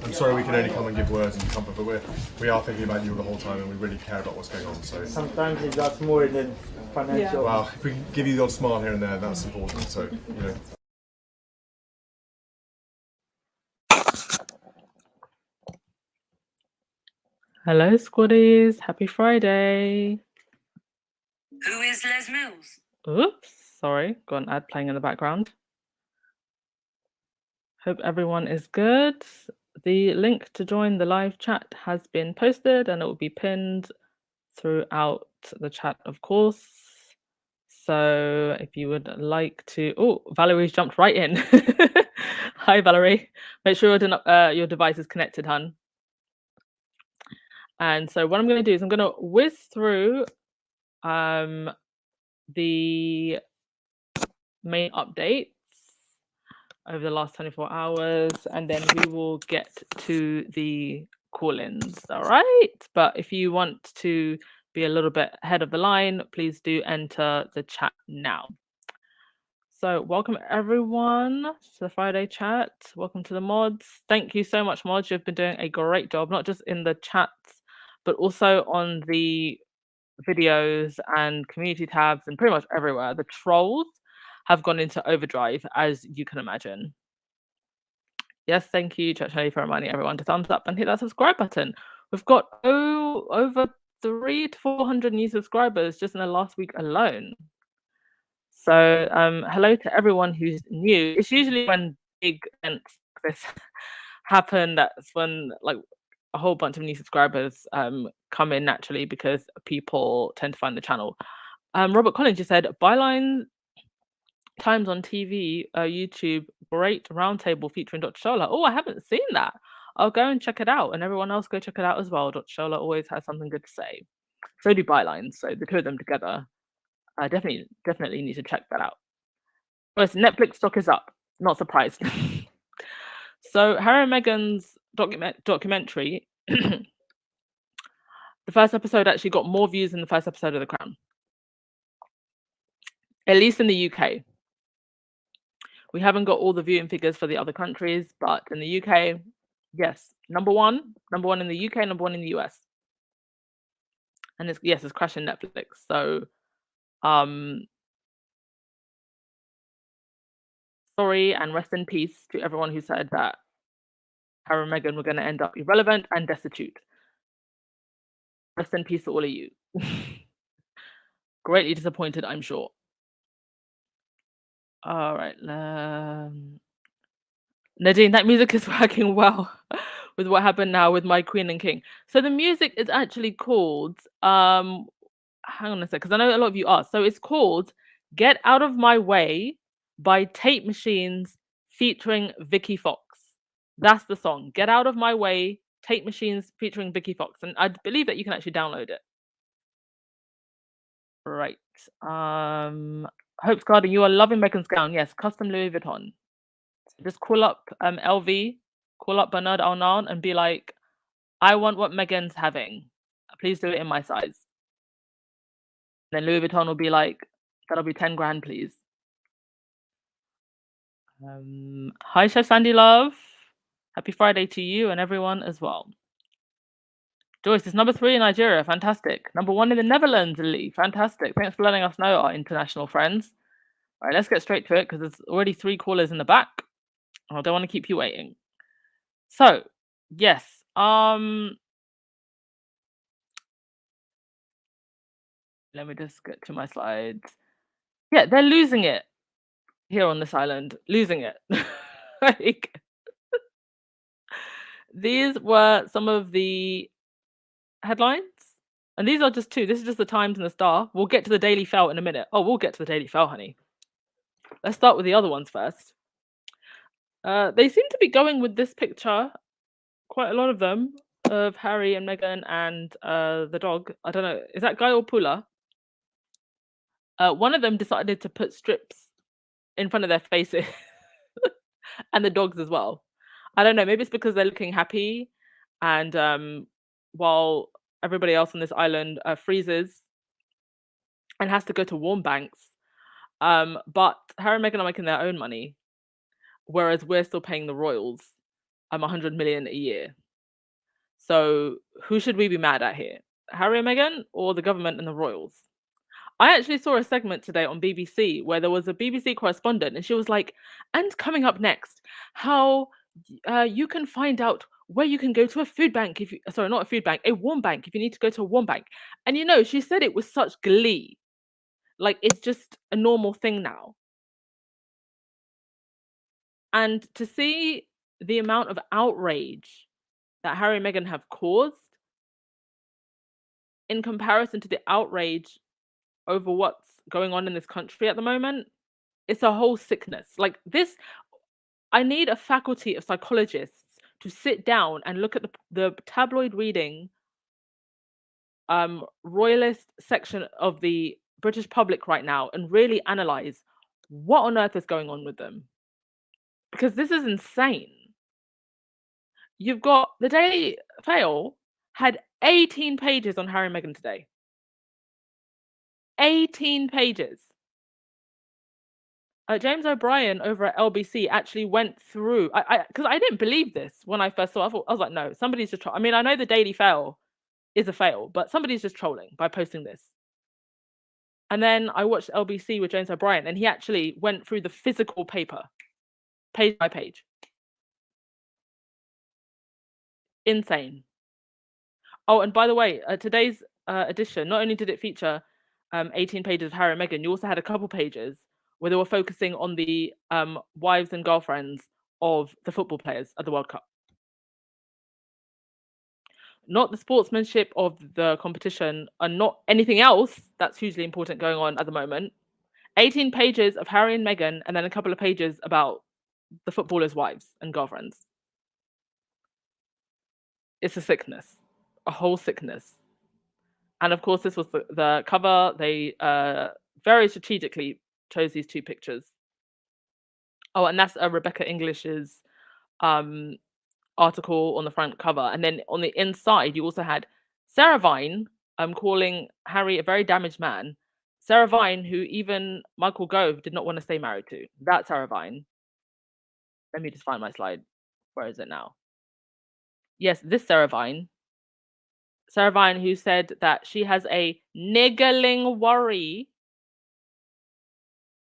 I'm sorry we can only come and give words and comfort, but we are thinking about you the whole time, and we really care about what's going on. So sometimes it's got more than financial. Well, if we can give you the odd smile here and there, that's important. So Hello, squaddies. Happy Friday. Who is Les Mills? Oops, sorry. Got an ad playing in the background. Hope everyone is good. The link to join the live chat has been posted and it will be pinned throughout the chat, of course. So if you would like to... Oh, Valerie's jumped right in. Hi, Valerie. Make sure your device is connected, hun. And so what I'm going to do is I'm going to whiz through the main updates over the last 24 hours, and then we will get to the call-ins, all right? But if you want to be a little bit ahead of the line, please do enter the chat now. So welcome everyone to the Friday chat. Welcome to the mods. Thank you so much, mods. You've been doing a great job, not just in the chats, but also on the videos and community tabs and pretty much everywhere. The trolls have gone into overdrive, as you can imagine. Yes, thank you, Church for reminding everyone to thumbs up and hit that subscribe button. We've got over 300 to 400 new subscribers just in the last week alone. So hello to everyone who's new. It's usually when big events like this happen, that's when like a whole bunch of new subscribers come in naturally because people tend to find the channel. Robert Collins just said, Byline Times on TV, YouTube, great roundtable featuring Dr. Shola. Oh, I haven't seen that. I'll go and check it out, and everyone else go check it out as well. Dr. Shola always has something good to say. So do Bylines, so the two of them together. I definitely need to check that out. First, Netflix stock is up. Not surprised. So Harry and Meghan's documentary, the first episode actually got more views than the first episode of The Crown. At least in the UK. We haven't got all the viewing figures for the other countries, but in the UK, yes, number one in the UK, number one in the US. And it's crashing Netflix. So sorry and rest in peace to everyone who said that Harry and Meghan were going to end up irrelevant and destitute. Rest in peace to all of you. Greatly disappointed, I'm sure. All right. Nadine, that music is working well with what happened now with My Queen and King. So the music is actually called, hang on a sec, because I know a lot of you asked. So it's called Get Out of My Way by Tape Machines featuring Vicky Fox. That's the song. Get Out of My Way, Tape Machines featuring Vicky Fox. And I believe that you can actually download it. Right. Hope's Garden, you are loving Meghan's gown. Yes, custom Louis Vuitton. Just call up LV, call up Bernard Arnault and be like, I want what Meghan's having. Please do it in my size. Then Louis Vuitton will be like, that'll be 10 grand, please. Hi, Chef Sandy Love. Happy Friday to you and everyone as well. Joyce is number 3 in Nigeria. Fantastic. Number 1 in the Netherlands, Lily. Fantastic. Thanks for letting us know, our international friends. All right, let's get straight to it because there's already 3 callers in the back. I don't want to keep you waiting. So, yes. Let me just get to my slides. Yeah, they're losing it here on this island. Losing it. Like, these were some of the headlines. And these are just 2. This is just the Times and the Star. We'll get to the Daily Fel in a minute. Oh, we'll get to the Daily Fel, honey. Let's start with the other ones first. They seem to be going with this picture, quite a lot of them, of Harry and Meghan and the dog. I don't know. Is that Guy or Pula? One of them decided to put strips in front of their faces and the dogs as well. I don't know. Maybe it's because they're looking happy and while everybody else on this island freezes and has to go to warm banks. But Harry and Meghan are making their own money, whereas we're still paying the royals. 100 million a year. So who should we be mad at here? Harry and Meghan or the government and the royals? I actually saw a segment today on BBC where there was a BBC correspondent and she was like, and coming up next, how you can find out where you can go to a food bank if you, sorry, not a food bank, a warm bank if you need to go to a warm bank. And she said it with such glee. Like it's just a normal thing now. And to see the amount of outrage that Harry and Meghan have caused in comparison to the outrage over what's going on in this country at the moment, it's a whole sickness. Like this, I need a faculty of psychologists to sit down and look at the tabloid reading royalist section of the British public right now and really analyze what on earth is going on with them. Because this is insane. You've got the Daily Mail had 18 pages on Harry and Meghan today. 18 pages. James O'Brien over at LBC actually went through, because I didn't believe this when I first saw it. I was like, no, somebody's just, I mean, I know the Daily Fail is a fail, but somebody's just trolling by posting this. And then I watched LBC with James O'Brien, and he actually went through the physical paper, page by page. Insane. Oh, and by the way, today's edition, not only did it feature 18 pages of Harry and Meghan, you also had a couple pages where they were focusing on the wives and girlfriends of the football players at the World Cup. Not the sportsmanship of the competition and not anything else that's hugely important going on at the moment. 18 pages of Harry and Meghan and then a couple of pages about the footballers' wives and girlfriends. It's a sickness, a whole sickness. And of course, this was the cover. They very strategically chose these two pictures. Oh, and that's Rebecca English's article on the front cover. And then on the inside, you also had Sarah Vine calling Harry a very damaged man. Sarah Vine, who even Michael Gove did not want to stay married to. That's Sarah Vine. Let me just find my slide. Where is it now? Yes, this Sarah Vine. Sarah Vine, who said that she has a niggling worry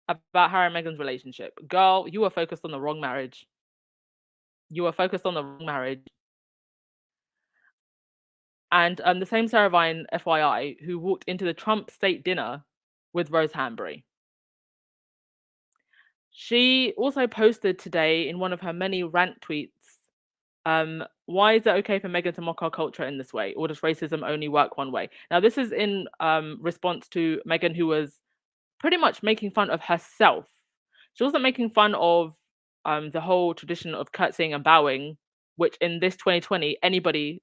about Harry and Meghan's relationship. Girl, you are focused on the wrong marriage. You are focused on the wrong marriage. And the same Sarah Vine, FYI, who walked into the Trump state dinner with Rose Hanbury. She also posted today in one of her many rant tweets, why is it okay for Meghan to mock our culture in this way? Or does racism only work one way? Now, this is in response to Meghan, who was pretty much making fun of herself. She wasn't making fun of the whole tradition of curtsying and bowing, which in this 2020, anybody,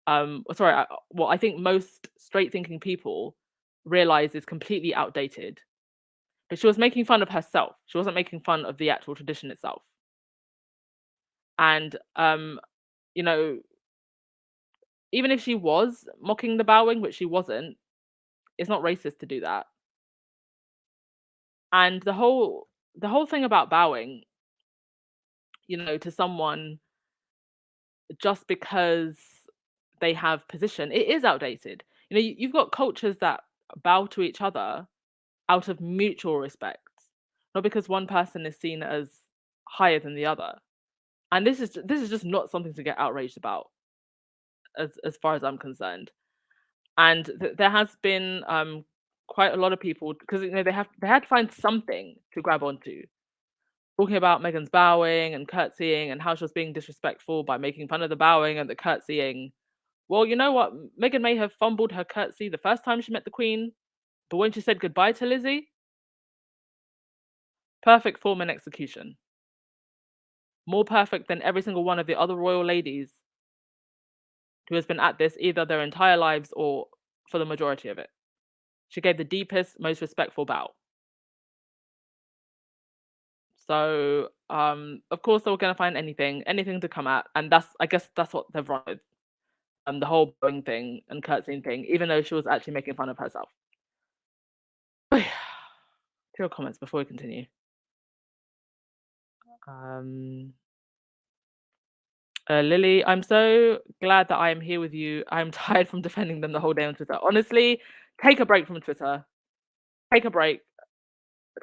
I think most straight thinking people realize is completely outdated. But she was making fun of herself. She wasn't making fun of the actual tradition itself. And, even if she was mocking the bowing, which she wasn't, it's not racist to do that. And the whole thing about bowing, to someone just because they have position, it is outdated. You've got cultures that bow to each other out of mutual respect, not because one person is seen as higher than the other. And this is just not something to get outraged about, as far as I'm concerned. And there has been quite a lot of people, because they had to find something to grab onto, talking about Meghan's bowing and curtsying and how she was being disrespectful by making fun of the bowing and the curtsying. Well, you know what? Meghan may have fumbled her curtsy the first time she met the Queen, but when she said goodbye to Lizzie, perfect form and execution. More perfect than every single one of the other royal ladies who has been at this either their entire lives or for the majority of it. She gave the deepest, most respectful bow. So, of course, they were going to find anything to come at, and I guess that's what they've run with. The whole bowing thing and curtsying thing, even though she was actually making fun of herself. To your comments before we continue. Lily, I'm so glad that I am here with you. I'm tired from defending them the whole day on Twitter. Honestly, take a break from Twitter. Take a break.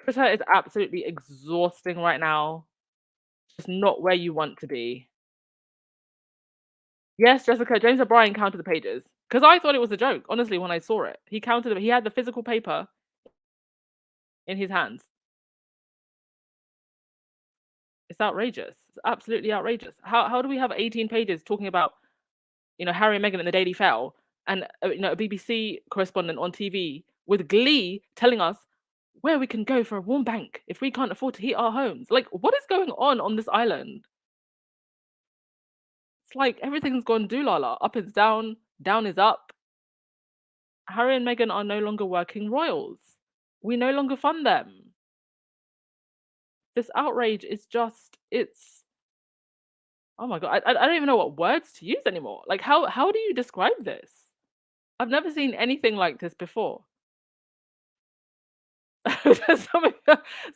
Twitter is absolutely exhausting right now. It's not where you want to be. Yes, Jessica, James O'Brien counted the pages. Because I thought it was a joke, honestly, when I saw it. He counted it. He had the physical paper in his hands. It's outrageous. It's absolutely outrageous. How do we have 18 pages talking about, Harry and Meghan in the Daily Fail, and a BBC correspondent on TV with glee telling us where we can go for a warm bank if we can't afford to heat our homes? Like, what is going on this island? It's like everything's gone doolala. Up is down, down is up. Harry and Meghan are no longer working royals. We no longer fund them. This outrage is it's oh my god, I don't even know what words to use anymore. Like, how do you describe this? I've never seen anything like this before. some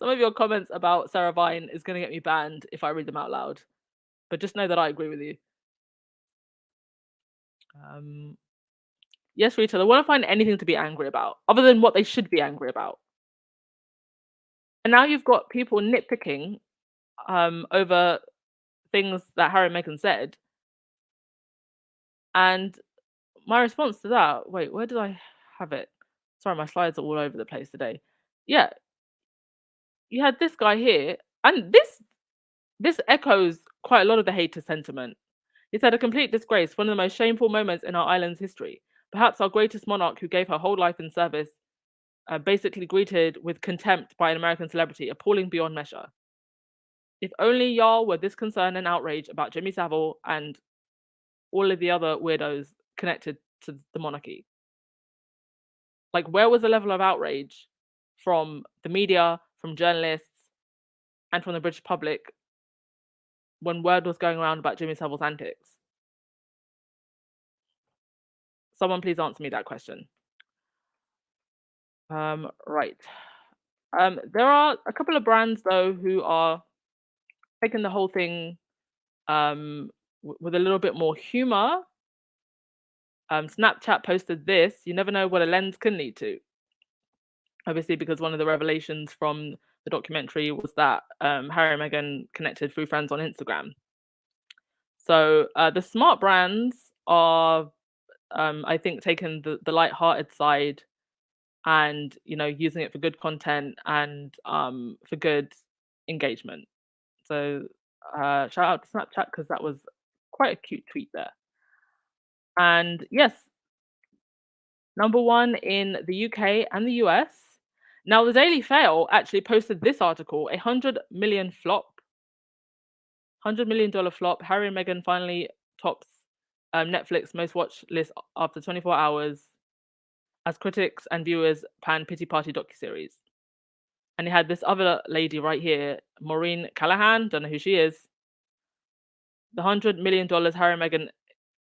of your comments about Sarah Vine is going to get me banned if I read them out loud, but just know that I agree with you. Yes, Rita, they want to find anything to be angry about other than what they should be angry about. And now you've got people nitpicking over things that Harry and Meghan said. And my response to that, wait, where did I have it? Sorry, my slides are all over the place today. Yeah, you had this guy here, and this echoes quite a lot of the hater sentiment. He said, a complete disgrace, one of the most shameful moments in our island's history. Perhaps our greatest monarch, who gave her whole life in service, basically greeted with contempt by an American celebrity, appalling beyond measure. If only y'all were this concerned and outraged about Jimmy Savile and all of the other weirdos connected to the monarchy. Like, where was the level of outrage from the media, from journalists, and from the British public when word was going around about Jimmy Savile's antics? Someone please answer me that question. Right. There are a couple of brands though who are taking the whole thing with a little bit more humor. Snapchat posted this. You never know what a lens can lead to. Obviously, because one of the revelations from the documentary was that Harry and Meghan connected through friends on Instagram. So the smart brands are, I think, taking the light-hearted side and using it for good content and for good engagement. So shout out to Snapchat because that was quite a cute tweet there. And yes, number one in the UK and the US. Now, the Daily Fail actually posted this article, $100 million flop. $100 million flop. Harry and Meghan finally tops Netflix most watched list after 24 hours as critics and viewers pan pity party docuseries. And he had this other lady right here, Maureen Callahan, don't know who she is. The $100 million Harry and Meghan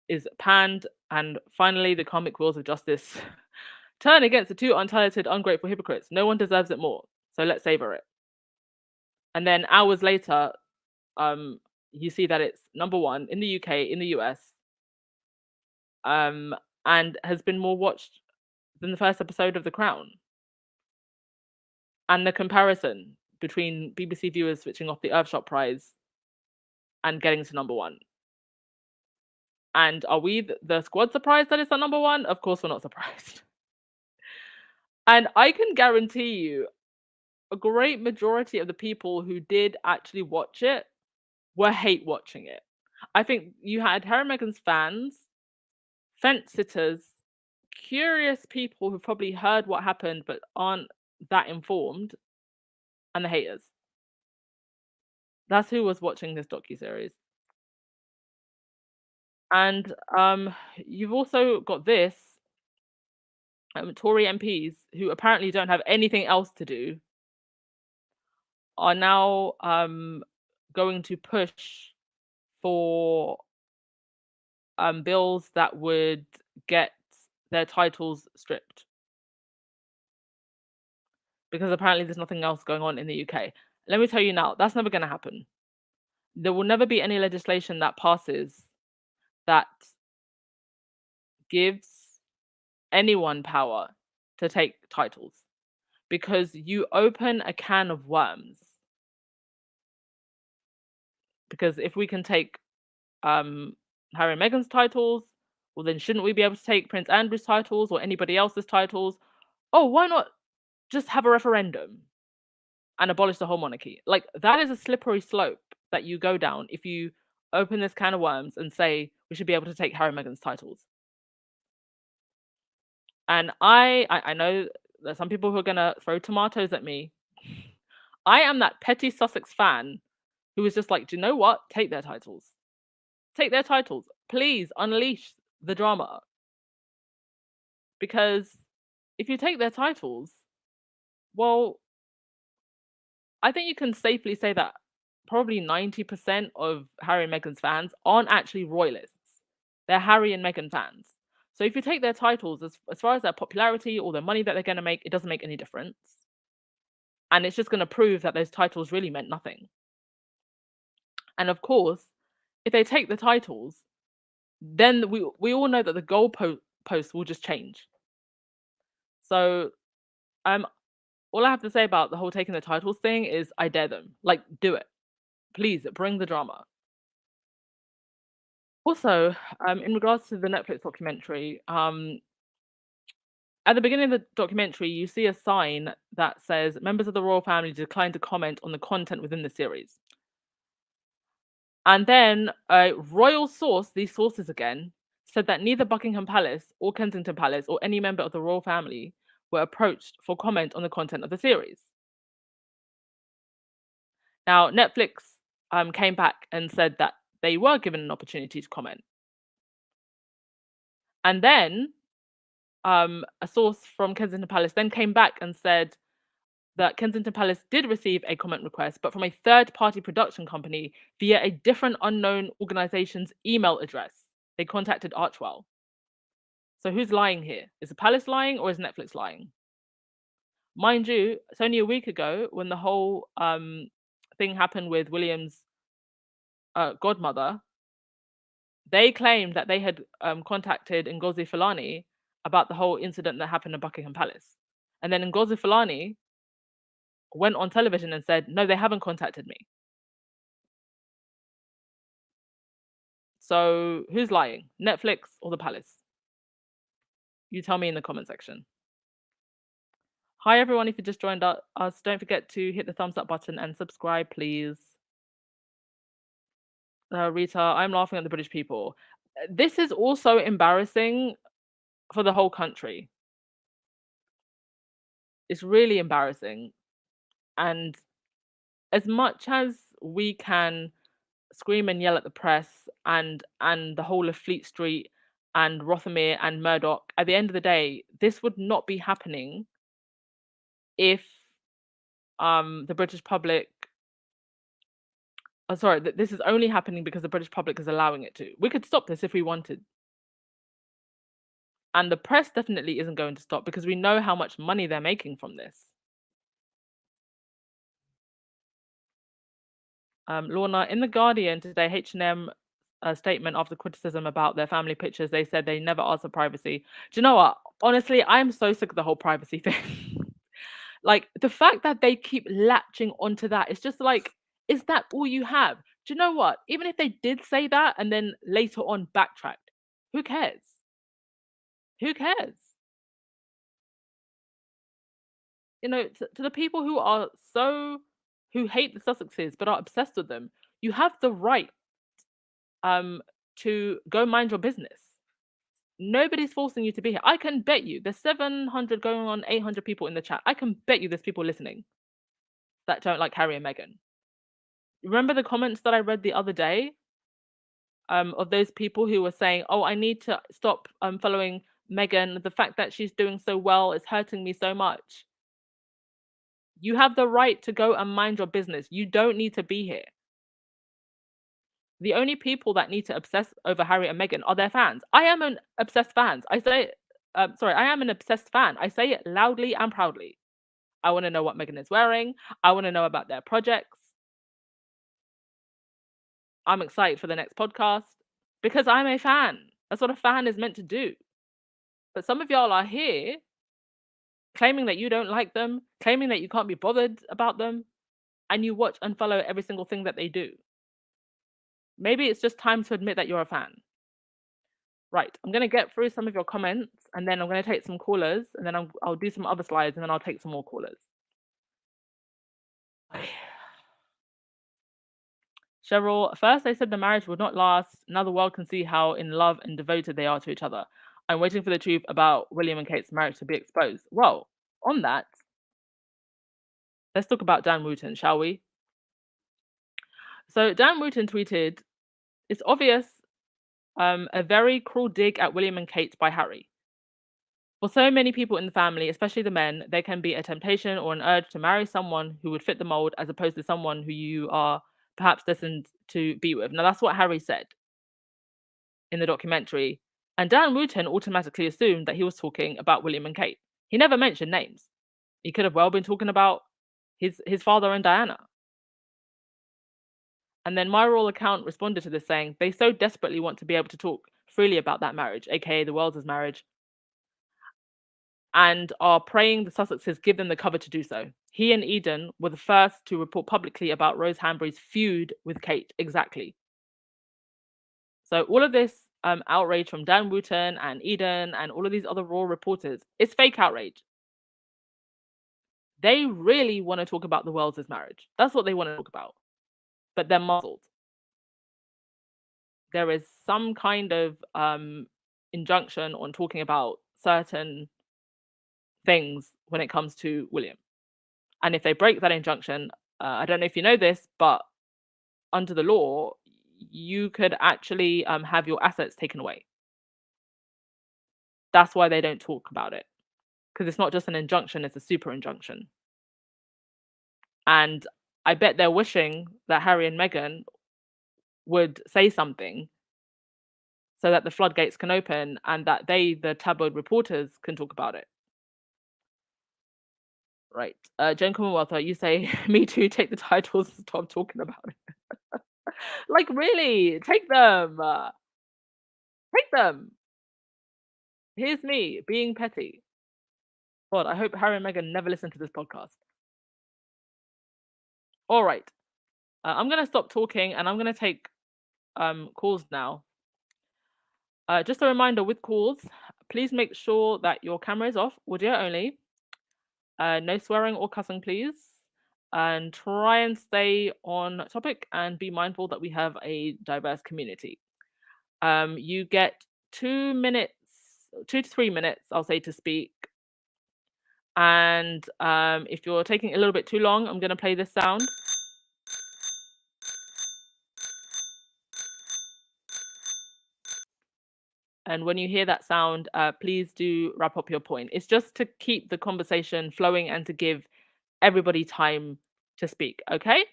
is panned, and finally the karmic wheels of justice turn against the two untalented, ungrateful hypocrites. No one deserves it more, so let's savor it. And then hours later, you see that it's number one in the UK, in the US, and has been more watched than the first episode of The Crown. And the comparison between BBC viewers switching off the Earthshot Prize and getting to number one. And are we the squad surprised that it's at number one? Of course we're not surprised. And I can guarantee you a great majority of the people who did actually watch it were hate watching it. I think you had Harry and Meghan's fans, fence sitters, curious people who probably heard what happened but aren't that informed, and the haters. That's who was watching this docuseries. And you've also got this Tory MPs who apparently don't have anything else to do are now going to push for bills that would get their titles stripped. Because apparently there's nothing else going on in the UK. Let me tell you now, that's never going to happen. there will never be any legislation that passes that gives anyone power to take titles, because you open a can of worms. Because if we can take Harry and Meghan's titles, well, then shouldn't we be able to take Prince Andrew's titles or anybody else's titles? Oh, why not just have a referendum and abolish the whole monarchy? Like, that is a slippery slope that you go down if you open this can of worms and say we should be able to take Harry and Meghan's titles. And I know there's some people who are gonna throw tomatoes at me. I am that petty Sussex fan who was just like, do you know what? Take their titles. Take their titles. Please unleash the drama. Because if you take their titles, well, I think you can safely say that probably 90% of Harry and Meghan's fans aren't actually royalists. They're Harry and Meghan fans. So if you take their titles, as far as their popularity or the money that they're going to make, it doesn't make any difference. And it's just going to prove that those titles really meant nothing. And of course, if they take the titles, then we all know that the goalposts will just change. So all I have to say about the whole taking the titles thing is I dare them. Like, do it. Please bring the drama. Also, in regards to the Netflix documentary, at the beginning of the documentary, you see a sign that says members of the royal family decline to comment on the content within the series. And then a royal source, these sources again, said that neither Buckingham Palace or Kensington Palace or any member of the royal family were approached for comment on the content of the series. Now, Netflix came back and said that they were given an opportunity to comment. And then a source from Kensington Palace then came back and said that Kensington Palace did receive a comment request, but from a third-party production company via a different unknown organization's email address. They contacted Archwell. So who's lying here? Is the Palace lying or is Netflix lying? Mind you, it's only a week ago when the whole thing happened with William's godmother. They claimed that they had contacted Ngozi Fulani about the whole incident that happened at Buckingham Palace. And then Ngozi Fulani went on television and said, no, they haven't contacted me. So who's lying? Netflix or the Palace? You tell me in the comment section. Hi everyone, if you just joined us, don't forget to hit the thumbs up button and subscribe, please. Rita, I'm laughing at the British people. This is also embarrassing for the whole country. It's really embarrassing. And as much as we can scream and yell at the press and the whole of Fleet Street and Rothermere and Murdoch, at the end of the day, this would not be happening if the British public this is only happening because the British public is allowing it to. We could stop this if we wanted. And the press definitely isn't going to stop because we know how much money they're making from this. Lorna, in The Guardian today, H&M statement after criticism about their family pictures, they said they never asked for privacy. Do you know what? Honestly, I'm so sick of the whole privacy thing. Like, the fact that they keep latching onto that, it's just like, is that all you have? Do you know what? Even if they did say that and then later on backtracked, who cares? Who cares? You know, to the people who hate the Sussexes but are obsessed with them, you have the right to go mind your business. Nobody's forcing you to be here. I can bet you there's 700 going on 800 people in the chat. I can bet you there's people listening that don't like Harry and Meghan. Remember the comments that I read the other day of those people who were saying, oh, I need to stop following Meghan. The fact that she's doing so well is hurting me so much. You have the right to go and mind your business. You don't need to be here. The only people that need to obsess over Harry and Meghan are their fans. I am an obsessed fan. I am an obsessed fan. I say it loudly and proudly. I want to know what Meghan is wearing. I want to know about their projects. I'm excited for the next podcast because I'm a fan. That's what a fan is meant to do. But some of y'all are here claiming that you don't like them, claiming that you can't be bothered about them, and you watch and follow every single thing that they do. Maybe it's just time to admit that you're a fan. Right, I'm going to get through some of your comments, and then I'm going to take some callers, and then I'll do some other slides, and then I'll take some more callers. Cheryl, first they said the marriage would not last. Now the world can see how in love and devoted they are to each other. I'm waiting for the truth about William and Kate's marriage to be exposed. Well, on that, let's talk about Dan Wooten, shall we? So Dan Wooten tweeted, "It's obvious a very cruel dig at William and Kate by Harry. For so many people in the family, especially the men, there can be a temptation or an urge to marry someone who would fit the mold as opposed to someone who you are perhaps destined to be with." Now, that's what Harry said in the documentary. And Dan Wooten automatically assumed that he was talking about William and Kate. He never mentioned names. He could have well been talking about his father and Diana. And then my royal account responded to this saying, they so desperately want to be able to talk freely about that marriage, aka the Wells's marriage, and are praying the Sussexes give them the cover to do so. He and Eden were the first to report publicly about Rose Hanbury's feud with Kate. Exactly. So all of this outrage from Dan Wooten and Eden and all of these other royal reporters is fake outrage. They really want to talk about the Wells's marriage. That's what they want to talk about. But they're muzzled. There is some kind of injunction on talking about certain things when it comes to William. And if they break that injunction, I don't know if you know this, but under the law, you could actually have your assets taken away. That's why they don't talk about it. Because it's not just an injunction, it's a super injunction. And I bet they're wishing that Harry and Meghan would say something so that the floodgates can open and that they, the tabloid reporters, can talk about it. Right. Jen Commonwealth, you say, me too, take the titles, stop talking about it. Like, really, take them. Take them. Here's me being petty. God, I hope Harry and Meghan never listen to this podcast. All right. I'm going to stop talking and I'm going to take calls now. Just a reminder with calls, please make sure that your camera is off, audio only. No swearing or cussing, please. And try and stay on topic and be mindful that we have a diverse community. You get 2 to 3 minutes, I'll say, to speak. And if you're taking a little bit too long, I'm going to play this sound. And when you hear that sound, please do wrap up your point. It's just to keep the conversation flowing and to give everybody time to speak, okay?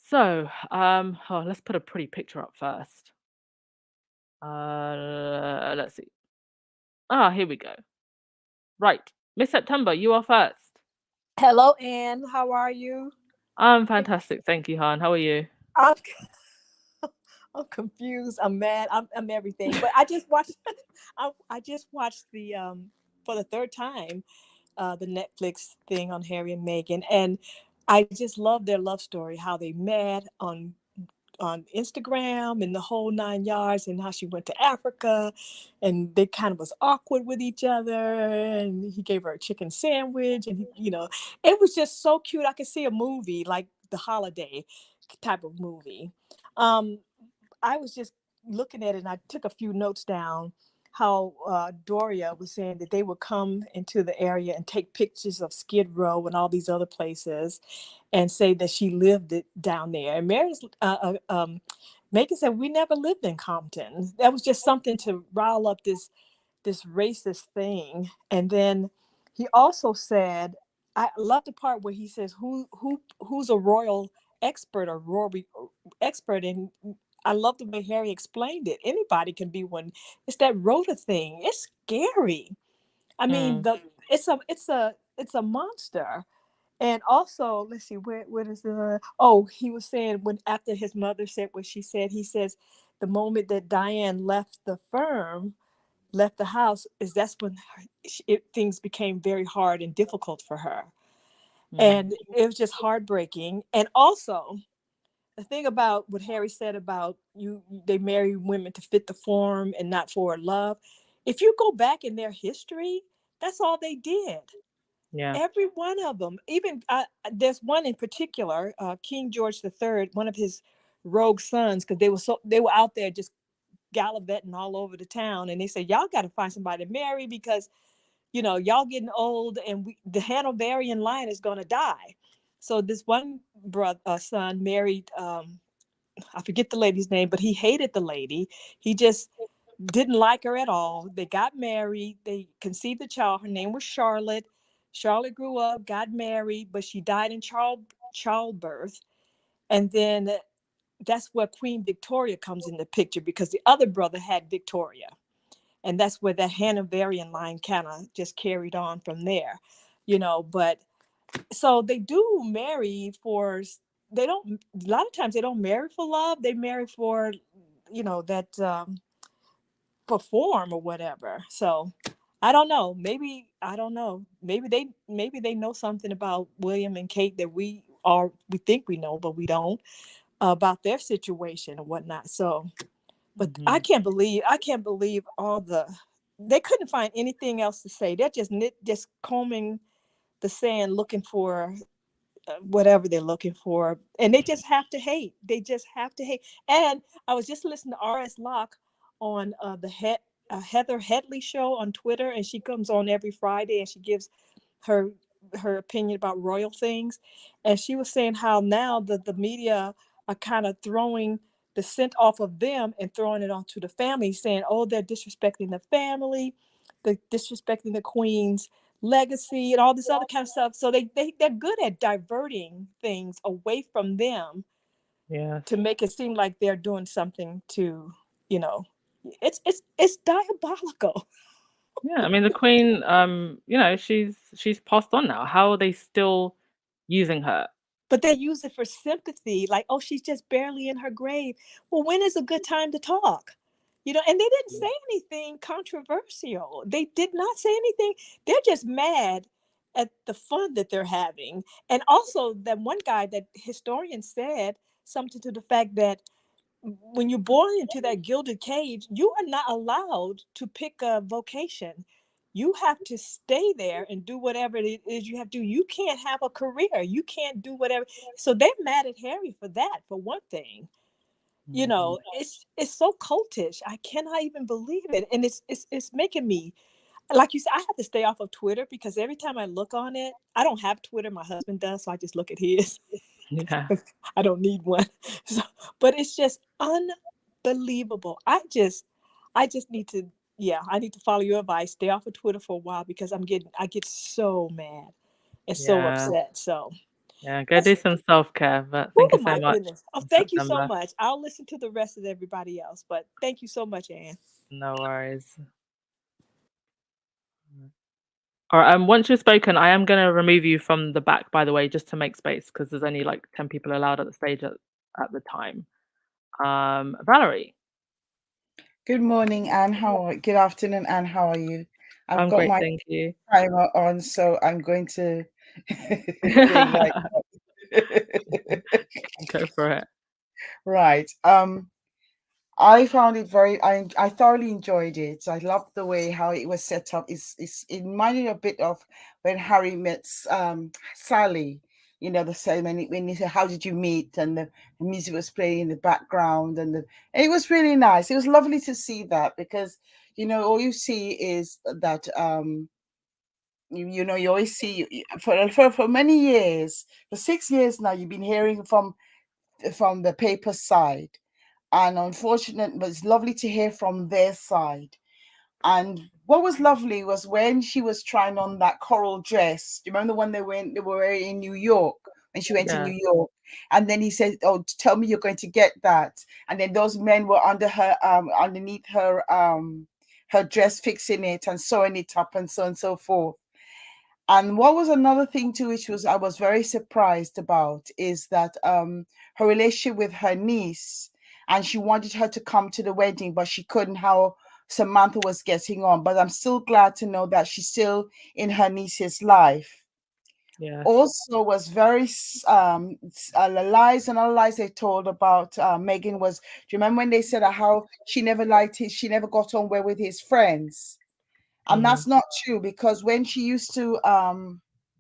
So, let's put a pretty picture up first. Let's see. Here we go. Right. Miss September, you are first. Hello, Anne. How are you? I'm fantastic. Thank you, Han. How are you? I'm confused. I'm mad. I'm everything. But I just watched. I just watched the for the third time, the Netflix thing on Harry and Meghan, and I just love their love story. How they met on Instagram and the whole 9 yards, and how she went to Africa, and they kind of was awkward with each other, and he gave her a chicken sandwich, and it was just so cute. I could see a movie like The Holiday type of movie. I was just looking at it and I took a few notes down how Doria was saying that they would come into the area and take pictures of Skid Row and all these other places and say that she lived it down there. And Meghan said, we never lived in Compton. That was just something to rile up this racist thing. And then he also said, I love the part where he says, who's a royal expert or royal expert in. I love the way Harry explained it. Anybody can be one. It's that rota thing. It's scary. I mean, it's a monster, And also, let's see, where is the? Oh, he was saying when after his mother said what she said, he says the moment that Diane left the firm, left the house, is that's when things became very hard and difficult for her, and it was just heartbreaking. And also, the thing about what Harry said about they marry women to fit the form and not for love. If you go back in their history, that's all they did. Yeah. Every one of them. Even there's one in particular, King George III, one of his rogue sons, because they were out there just gallivanting all over the town, and they said, y'all got to find somebody to marry because y'all getting old, and the Hanoverian line is going to die. So this one son married, I forget the lady's name, but he hated the lady. He just didn't like her at all. They got married. They conceived a child. Her name was Charlotte. Charlotte grew up, got married, but she died in childbirth. And then that's where Queen Victoria comes in the picture, because the other brother had Victoria. And that's where that Hanoverian line kind of just carried on from there, But so they do marry they don't, a lot of times they don't marry for love. They marry for, that perform or whatever. So I don't know. I don't know. Maybe they know something about William and Kate that we think we know, but we don't, about their situation and whatnot. So, but I can't believe they couldn't find anything else to say. They're just combing the sand, looking for whatever they're looking for, and they just have to hate. And I was just listening to RS Locke on the Heather Headley show on Twitter, and she comes on every Friday and she gives her opinion about royal things. And she was saying how now the media are kind of throwing the scent off of them and throwing it onto the family, saying, oh, they're disrespecting the family, they're disrespecting the queen's legacy and all this other kind of stuff. So they're good at diverting things away from them, to make it seem like they're doing something to, it's diabolical. Yeah, I mean the Queen, she's passed on now. How are they still using her? But they use it for sympathy, like, oh, she's just barely in her grave. Well, when is a good time to talk? And they didn't say anything controversial. They did not say anything. They're just mad at the fun that they're having. And also, that one guy, that historian, said something to the fact that when you're born into that gilded cage, you are not allowed to pick a vocation. You have to stay there and do whatever it is you have to do. You can't have a career. You can't do whatever. So they're mad at Harry for that, for one thing. It's so cultish. I cannot even believe it. And it's making me, like you said, I have to stay off of Twitter, because every time I look on it, I don't have Twitter. My husband does, so I just look at his. Yeah. I don't need one. So, but it's just unbelievable. I just need to, I need to follow your advice. Stay off of Twitter for a while, because I get so mad and so upset. So yeah, go do some self-care. But oh thank you so my much. goodness. Oh, thank you so September. much. I'll listen to the rest of everybody else, but thank you so much, Anne. No worries. All right. Once you've spoken, I am going to remove you from the back, by the way, just to make space, because there's only like 10 people allowed at the stage at the time. Valerie. Good morning, Anne. Good afternoon, Anne. How are you? I'm got great, my thank you. timer on, so I'm going to bring like Go for it. right. I found it I thoroughly enjoyed it. I loved the way how it was set up. It reminded me a bit of when Harry met Sally, the ceremony when he said, how did you meet? And the music was playing in the background, and it was really nice. It was lovely to see that, because all you see is that you always see for many years, for 6 years now, you've been hearing from the paper side. And unfortunately, but it's lovely to hear from their side. And what was lovely was when she was trying on that coral dress. Do you remember the one they were in New York, when she went to New York? And then he said, oh, tell me you're going to get that. And then those men were underneath her dress, fixing it and sewing it up and so on and so forth. And what was another thing too, which was I was very surprised about, is that her relationship with her niece, and she wanted her to come to the wedding, but she couldn't. How Samantha was getting on, but I'm still glad to know that she's still in her niece's life. Yes. Also, was very the lies and all lies they told about Meghan was. Do you remember when they said how she never liked his, she never got on well with his friends? And Mm. that's not true, because when she used to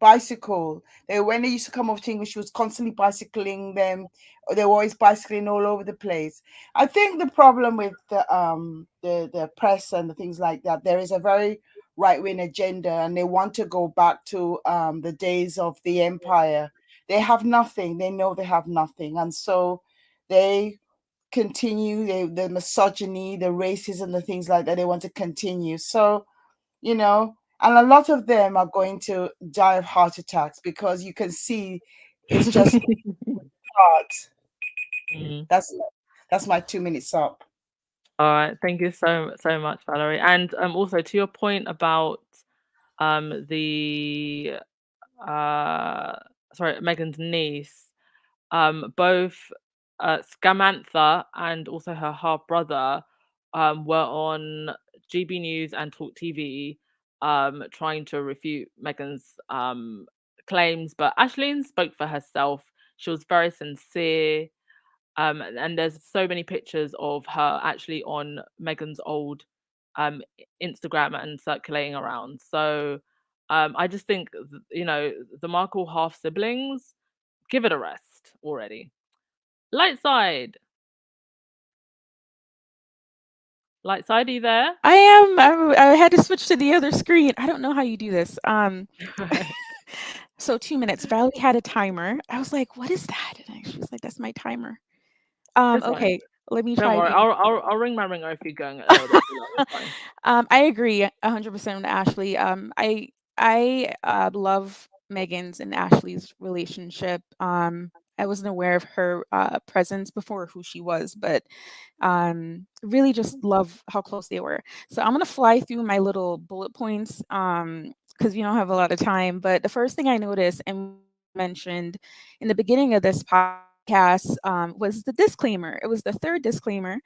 bicycle, when they used to come over to England, she was constantly bicycling them. They were always bicycling all over the place. I think the problem with the press and the things like that, there is a very right-wing agenda, and they want to go back to the days of the empire. They have nothing. They know they have nothing, and so they continue the misogyny, the racism, the things like that. They want to continue. So, and a lot of them are going to die of heart attacks, because you can see it's just hard. Mm. That's my 2 minutes up. All right, thank you so much, Valerie. And also to your point about the sorry, Meghan's niece, both Scamantha and also her half brother were on GB News and Talk TV trying to refute Meghan's claims, but Ashleen spoke for herself. She was very sincere. And there's so many pictures of her actually on Meghan's old Instagram and circulating around. So I just think, the Markle half siblings, give it a rest already. Light side. Light side, are you there? I am. I had to switch to the other screen. I don't know how you do this. So 2 minutes. Valerie had a timer. I was like, "What is that?" And she was like, "That's my timer." It's fine. Okay. Let me Don't try worry. again. I'll ring my ringer if you're going a little bit too long. It's fine. I agree 100% with Ashley. I love Megan's and Ashley's relationship. I wasn't aware of her presence before, who she was, but really just love how close they were. So I'm gonna fly through my little bullet points because we don't have a lot of time. But the first thing I noticed and mentioned in the beginning of this podcast was the disclaimer. It was the third disclaimer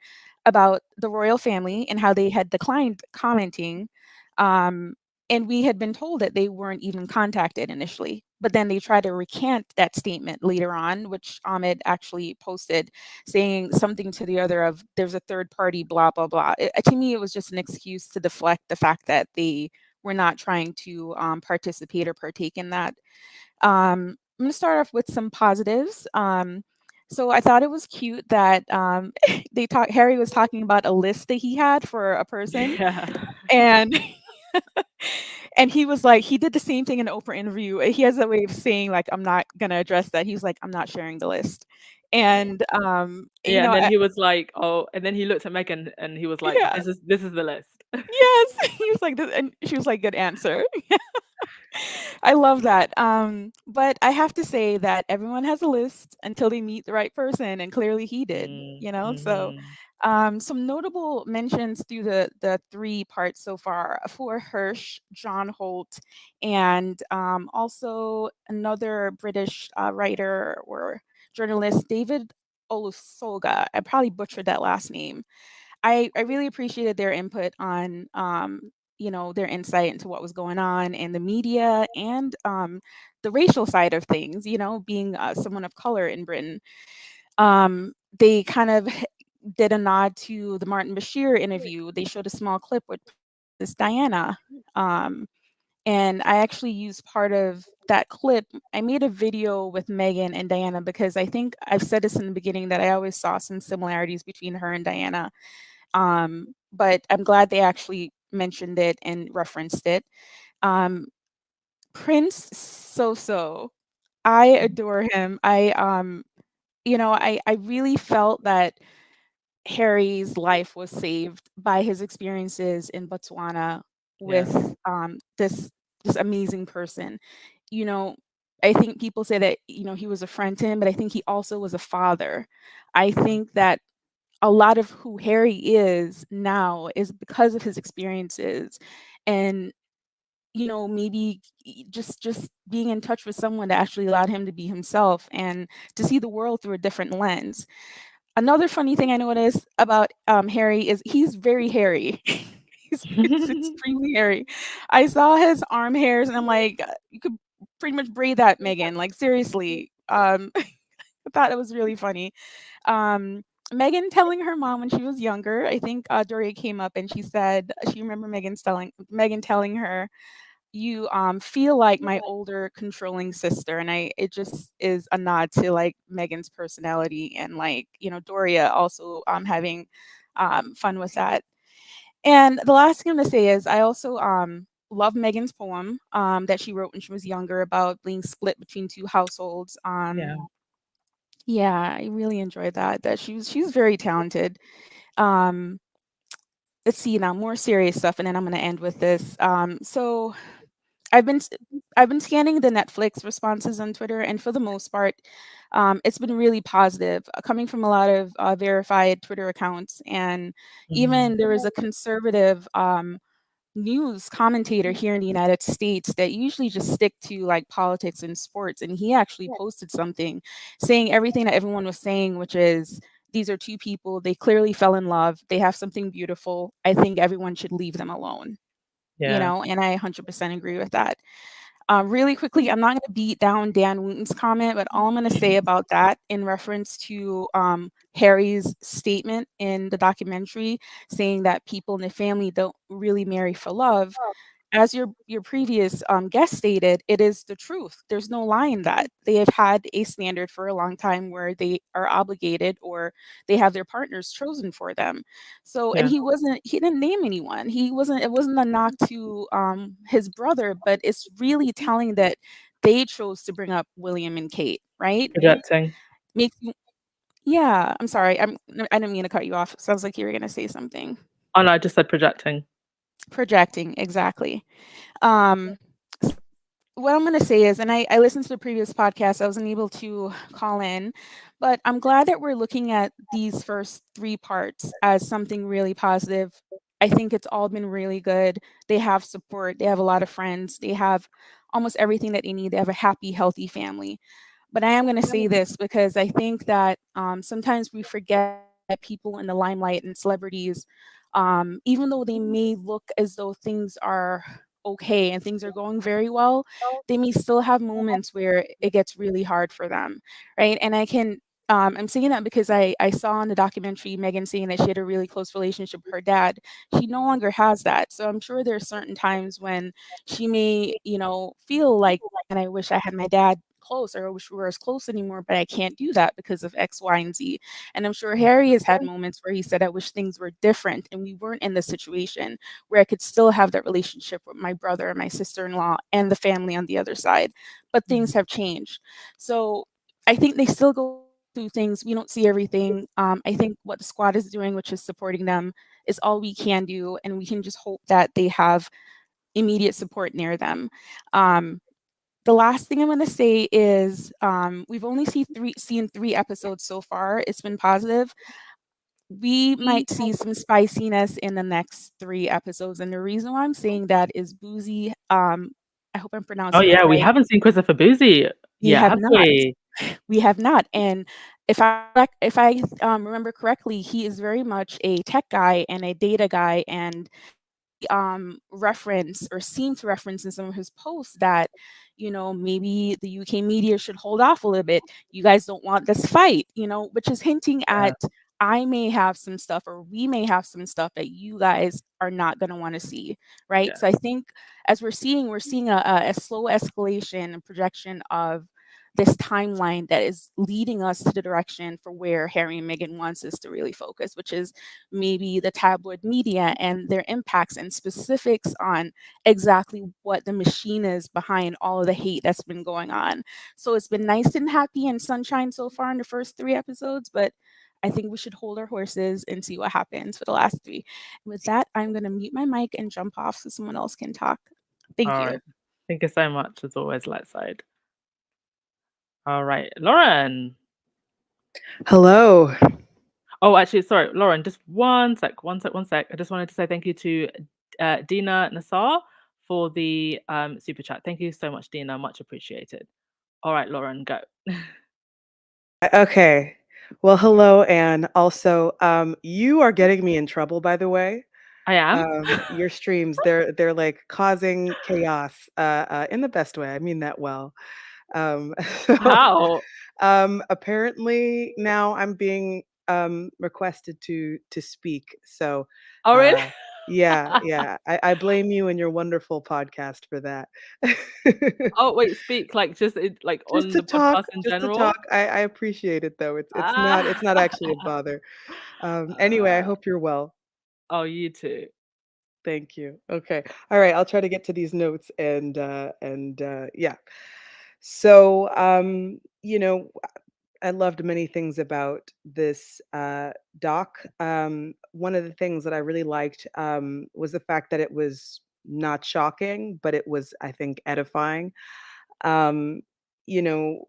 about the royal family and how they had declined commenting. Um, and we had been told that they weren't even contacted initially. But then they tried to recant that statement later on, which Ahmed actually posted, saying something to the other of there's a third party, blah, blah, blah. To me, it was just an excuse to deflect the fact that they were not trying to participate or partake in that. I'm going to start off with some positives. So I thought it was cute that Harry was talking about a list that he had for a person, Yeah. and and he was like, he did the same thing in the Oprah interview. He has a way of saying like, I'm not gonna address that. He's like, I'm not sharing the list. And Yeah, and then he was like, "Oh," and then he looked at Megan and he was like, yeah, "This is the list." yes. He was like, and she was like, good answer. I love that. But I have to say that everyone has a list until they meet the right person, and clearly he did, So Mm-hmm. some notable mentions through the three parts so far for Hirsch, John Holt, and also another British writer or journalist, David Olusoga. I probably butchered that last name. I really appreciated their input on their insight into what was going on in the media and the racial side of things, being someone of color in Britain. They kind of did a nod to the Martin Bashir interview. They showed a small clip with this Diana. And I actually used part of that clip. I made a video with Megan and Diana because I think I've said this in the beginning that I always saw some similarities between her and Diana. But I'm glad they actually mentioned it and referenced it. Um, Prince So, I adore him. I really felt that Harry's life was saved by his experiences in Botswana Yeah. with this amazing person. You know, I think people say that he was a friend to him, but I think he also was a father. I think that a lot of who Harry is now is because of his experiences. And, maybe just being in touch with someone that actually allowed him to be himself and to see the world through a different lens. Another funny thing I noticed about Harry is he's very hairy. He's extremely hairy. I saw his arm hairs and I'm like, you could pretty much braid that, Megan. Like seriously. I thought it was really funny. Megan telling her mom when she was younger, I think Doria came up and she said she remember Megan telling her, "You feel like my older controlling sister," and it just is a nod to like Megan's personality and like Doria also having fun with that. And the last thing I'm gonna say is I also love Megan's poem that she wrote when she was younger about being split between two households. Yeah. Yeah, I really enjoyed that. That she's very talented. Um, let's see now, more serious stuff, and then I'm gonna end with this. So I've been s- I've been scanning the Netflix responses on Twitter, and for the most part, it's been really positive, coming from a lot of verified Twitter accounts, and Mhm. even there was a conservative news commentator here in the United States that usually just stick to like politics and sports. And he actually posted something saying everything that everyone was saying, which is these are two people, they clearly fell in love, they have something beautiful. I think everyone should leave them alone. Yeah. And I 100% agree with that. Really quickly, I'm not going to beat down Dan Wooten's comment, but all I'm going to say about that in reference to Harry's statement in the documentary saying that people in the family don't really marry for love, as your previous guest stated, it is the truth. There's no lie in that. They have had a standard for a long time where they are obligated or they have their partners chosen for them. So, and Yeah. he didn't name anyone. It wasn't a knock to his brother, but it's really telling that they chose to bring up William and Kate, right? Projecting. Makes you, yeah, I'm sorry. I didn't mean to cut you off. Sounds like you were going to say something. Oh no, I just said projecting. Projecting, exactly. Um, what I'm going to say is, and I listened to the previous podcast, I wasn't able to call in, but I'm glad that we're looking at these first three parts as something really positive. I think it's all been really good. They have support, they have a lot of friends, they have almost everything that they need. They have a happy, healthy family. But I am going to say this because I think that sometimes we forget that people in the limelight and celebrities, even though they may look as though things are okay and things are going very well, they may still have moments where it gets really hard for them, right? And I'm saying that because I saw in the documentary Megan saying that she had a really close relationship with her dad. She no longer has that. So I'm sure there are certain times when she may, feel like, and I wish I had my dad close or I wish we were as close anymore, but I can't do that because of X, Y, and Z. And I'm sure Harry has had moments where he said, I wish things were different and we weren't in this situation where I could still have that relationship with my brother and my sister-in-law and the family on the other side. But things have changed. So I think they still go through things. We don't see everything. I think what the squad is doing, which is supporting them, is all we can do. And we can just hope that they have immediate support near them. The last thing I'm going to say is we've only seen three episodes so far. It's been positive. We might see some spiciness in the next three episodes. And the reason why I'm saying that is Boozy. I hope I'm Oh pronouncing it yeah, we right. haven't seen Christopher Boozy We yet, have have not. we? We have not. And if I remember correctly, he is very much a tech guy and a data guy, and reference or seem to reference in some of his posts that maybe the UK media should hold off a little bit. You guys don't want this fight, which is hinting Yeah. at I may have some stuff or we may have some stuff that you guys are not going to want to see, right? Yeah. So I think as we're seeing a slow escalation and projection of this timeline that is leading us to the direction for where Harry and Meghan wants us to really focus, which is maybe the tabloid media and their impacts and specifics on exactly what the machine is behind all of the hate that's been going on. So it's been nice and happy and sunshine so far in the first three episodes, but I think we should hold our horses and see what happens for the last three. With that, I'm going to mute my mic and jump off so someone else can talk. Thank All you. right. Thank you so much, as always, light side. All right, Lauren. Hello. Oh, actually, sorry, Lauren, just one sec. I just wanted to say thank you to Dina Nassar for the super chat. Thank you so much, Dina. Much appreciated. All right, Lauren, go. Okay. Well, hello, Anne. Also, you are getting me in trouble, by the way. I am. Your streams, they're like causing chaos, in the best way. I mean that well. So, How? apparently now I'm being requested to speak. So, Oh, really? yeah. I blame you and your wonderful podcast for that. Oh, wait, speak like just like Just on to the talk, podcast in just to general. talk. I appreciate it though. It's Ah. not actually a bother. Anyway, I Uh, hope you're well. oh, you too. Thank you. Okay. All right. I'll try to get to these notes and yeah. So I loved many things about this doc. One of the things that I really liked was the fact that it was not shocking, but it was, I think, edifying. Um, you know,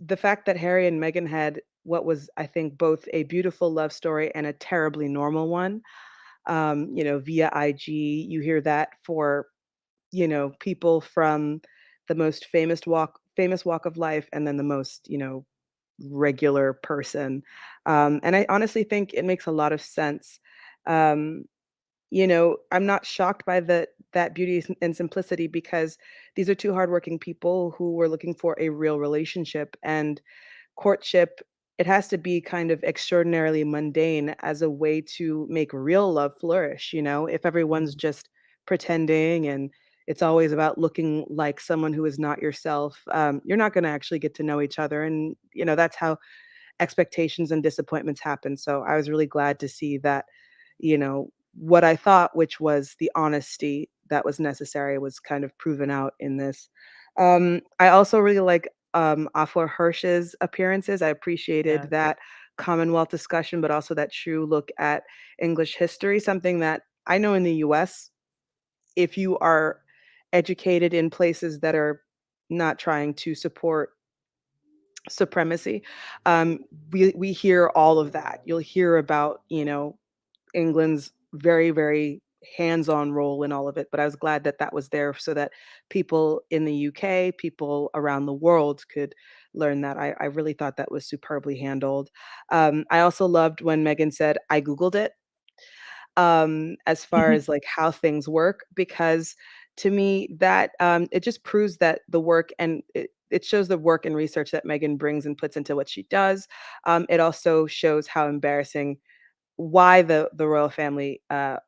the fact that Harry and Meghan had what was, I think, both a beautiful love story and a terribly normal one. Via IG, you hear that for people from the most famous walk of life, and then the most regular person. And I honestly think it makes a lot of sense. Um, I'm not shocked by that beauty and simplicity because these are two hardworking people who were looking for a real relationship, and courtship, it has to be kind of extraordinarily mundane as a way to make real love flourish. If everyone's just pretending and it's always about looking like someone who is not yourself, you're not going to actually get to know each other. And that's how expectations and disappointments happen. So I was really glad to see that, what I thought, which was the honesty that was necessary, was kind of proven out in this. I also really like Afua Hirsch's appearances. I appreciated Yes. that Commonwealth discussion, but also that true look at English history, something that I know in the US, if you are educated in places that are not trying to support supremacy, we hear all of that. You'll hear about, England's very, very hands-on role in all of it, but I was glad that that was there so that people in the UK, people around the world could learn that. I really thought that was superbly handled. I also loved when Meghan said, "I Googled it," as far as like how things work, because to me that it just proves that the work and it shows the work and research that Meghan brings and puts into what she does. It also shows how embarrassing why the royal family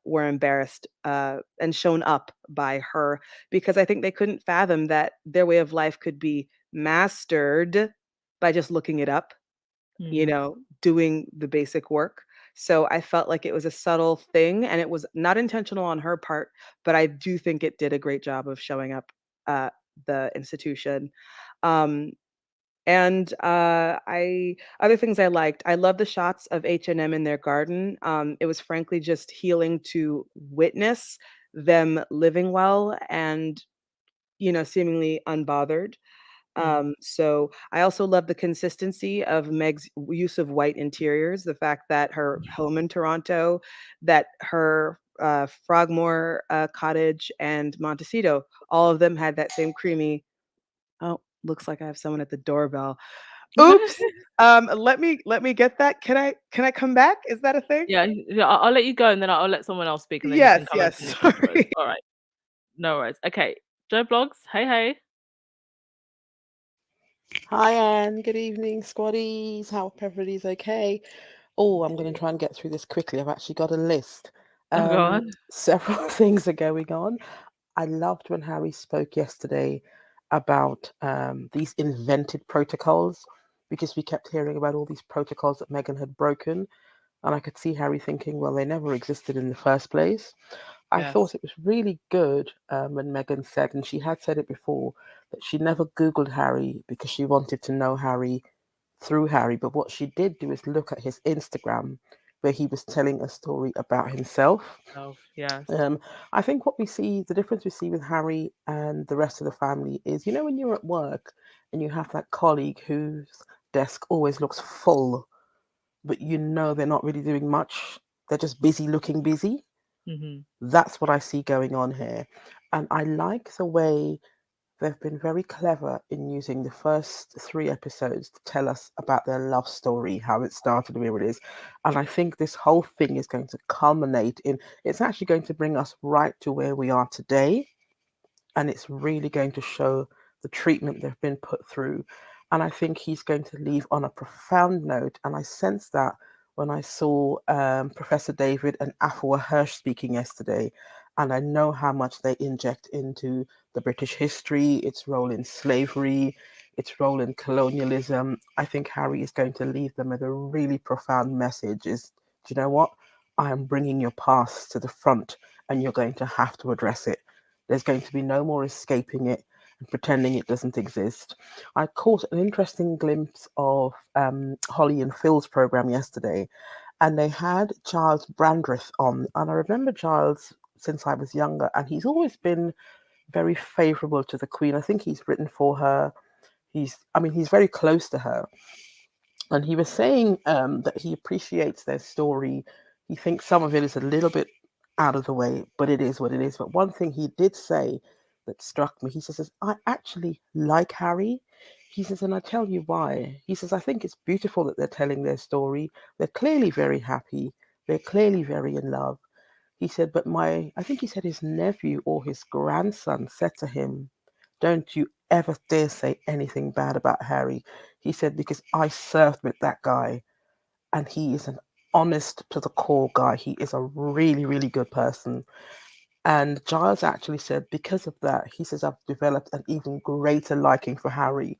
were embarrassed and shown up by her, because I think they couldn't fathom that their way of life could be mastered by just looking it up, Mm. doing the basic work. So I felt like it was a subtle thing and it was not intentional on her part, but I do think it did a great job of showing up the institution. Um, and I other things I liked. I love the shots of H&M in their garden. It was frankly just healing to witness them living well and seemingly unbothered. So I also love the consistency of Meg's use of white interiors, the fact that her home in Toronto, that her Frogmore cottage and Montecito, all of them had that same creamy. Oh, looks like I have someone at the doorbell. Oops. Let me get that. Can I come back? Is that a thing? Yeah, I'll let you go and then I'll let someone else speak and then you can Yes, come and yes. finish afterwards. Sorry. All right. No worries. Okay. Joe Blogs, hey, hey. Hi, Anne. Good evening, squaddies. Hope everybody's okay. Oh, I'm going to try and get through this quickly. I've actually got a list. Oh, go on. Several things are going on. I loved when Harry spoke yesterday about these invented protocols, because we kept hearing about all these protocols that Meghan had broken. And I could see Harry thinking, well, they never existed in the first place. I Yes. thought it was really good when Meghan said, and she had said it before, that she never Googled Harry because she wanted to know Harry through Harry. But what she did do is look at his Instagram, where he was telling a story about himself. Oh, yes. I think what we see, the difference we see with Harry and the rest of the family is, when you're at work and you have that colleague whose desk always looks full, but they're not really doing much. They're just busy looking busy. Mhm. That's what I see going on here. And I like the way they've been very clever in using the first 3 episodes to tell us about their love story, how it started, where it is. And I think this whole thing is going to culminate in, it's actually going to bring us right to where we are today. And it's really going to show the treatment they've been put through. And I think he's going to leave on a profound note. And I sensed that when I saw Professor David and Afua Hirsch speaking yesterday. And I know how much they inject into the British history, its role in slavery, its role in colonialism. I think Harry is going to leave them with a really profound message is, do you know what? I am bringing your past to the front and you're going to have to address it. There's going to be no more escaping it and pretending it doesn't exist. I caught an interesting glimpse of Holly and Phil's program yesterday, and they had Giles Brandreth on. And I remember Giles since I was younger, and he's always been very favourable to the Queen. I think he's written for her. He's very close to her. And he was saying that he appreciates their story. He thinks some of it is a little bit out of the way, but it is what it is. But one thing he did say that struck me, he says, I actually like Harry. He says, and I tell you why. He says, I think it's beautiful that they're telling their story. They're clearly very happy. They're clearly very in love. He said, but I think he said his nephew or his grandson said to him, don't you ever dare say anything bad about Harry. He said, because I served with that guy and he is an honest to the core guy. He is a really, really good person. And Giles actually said, because of that, he says, I've developed an even greater liking for Harry.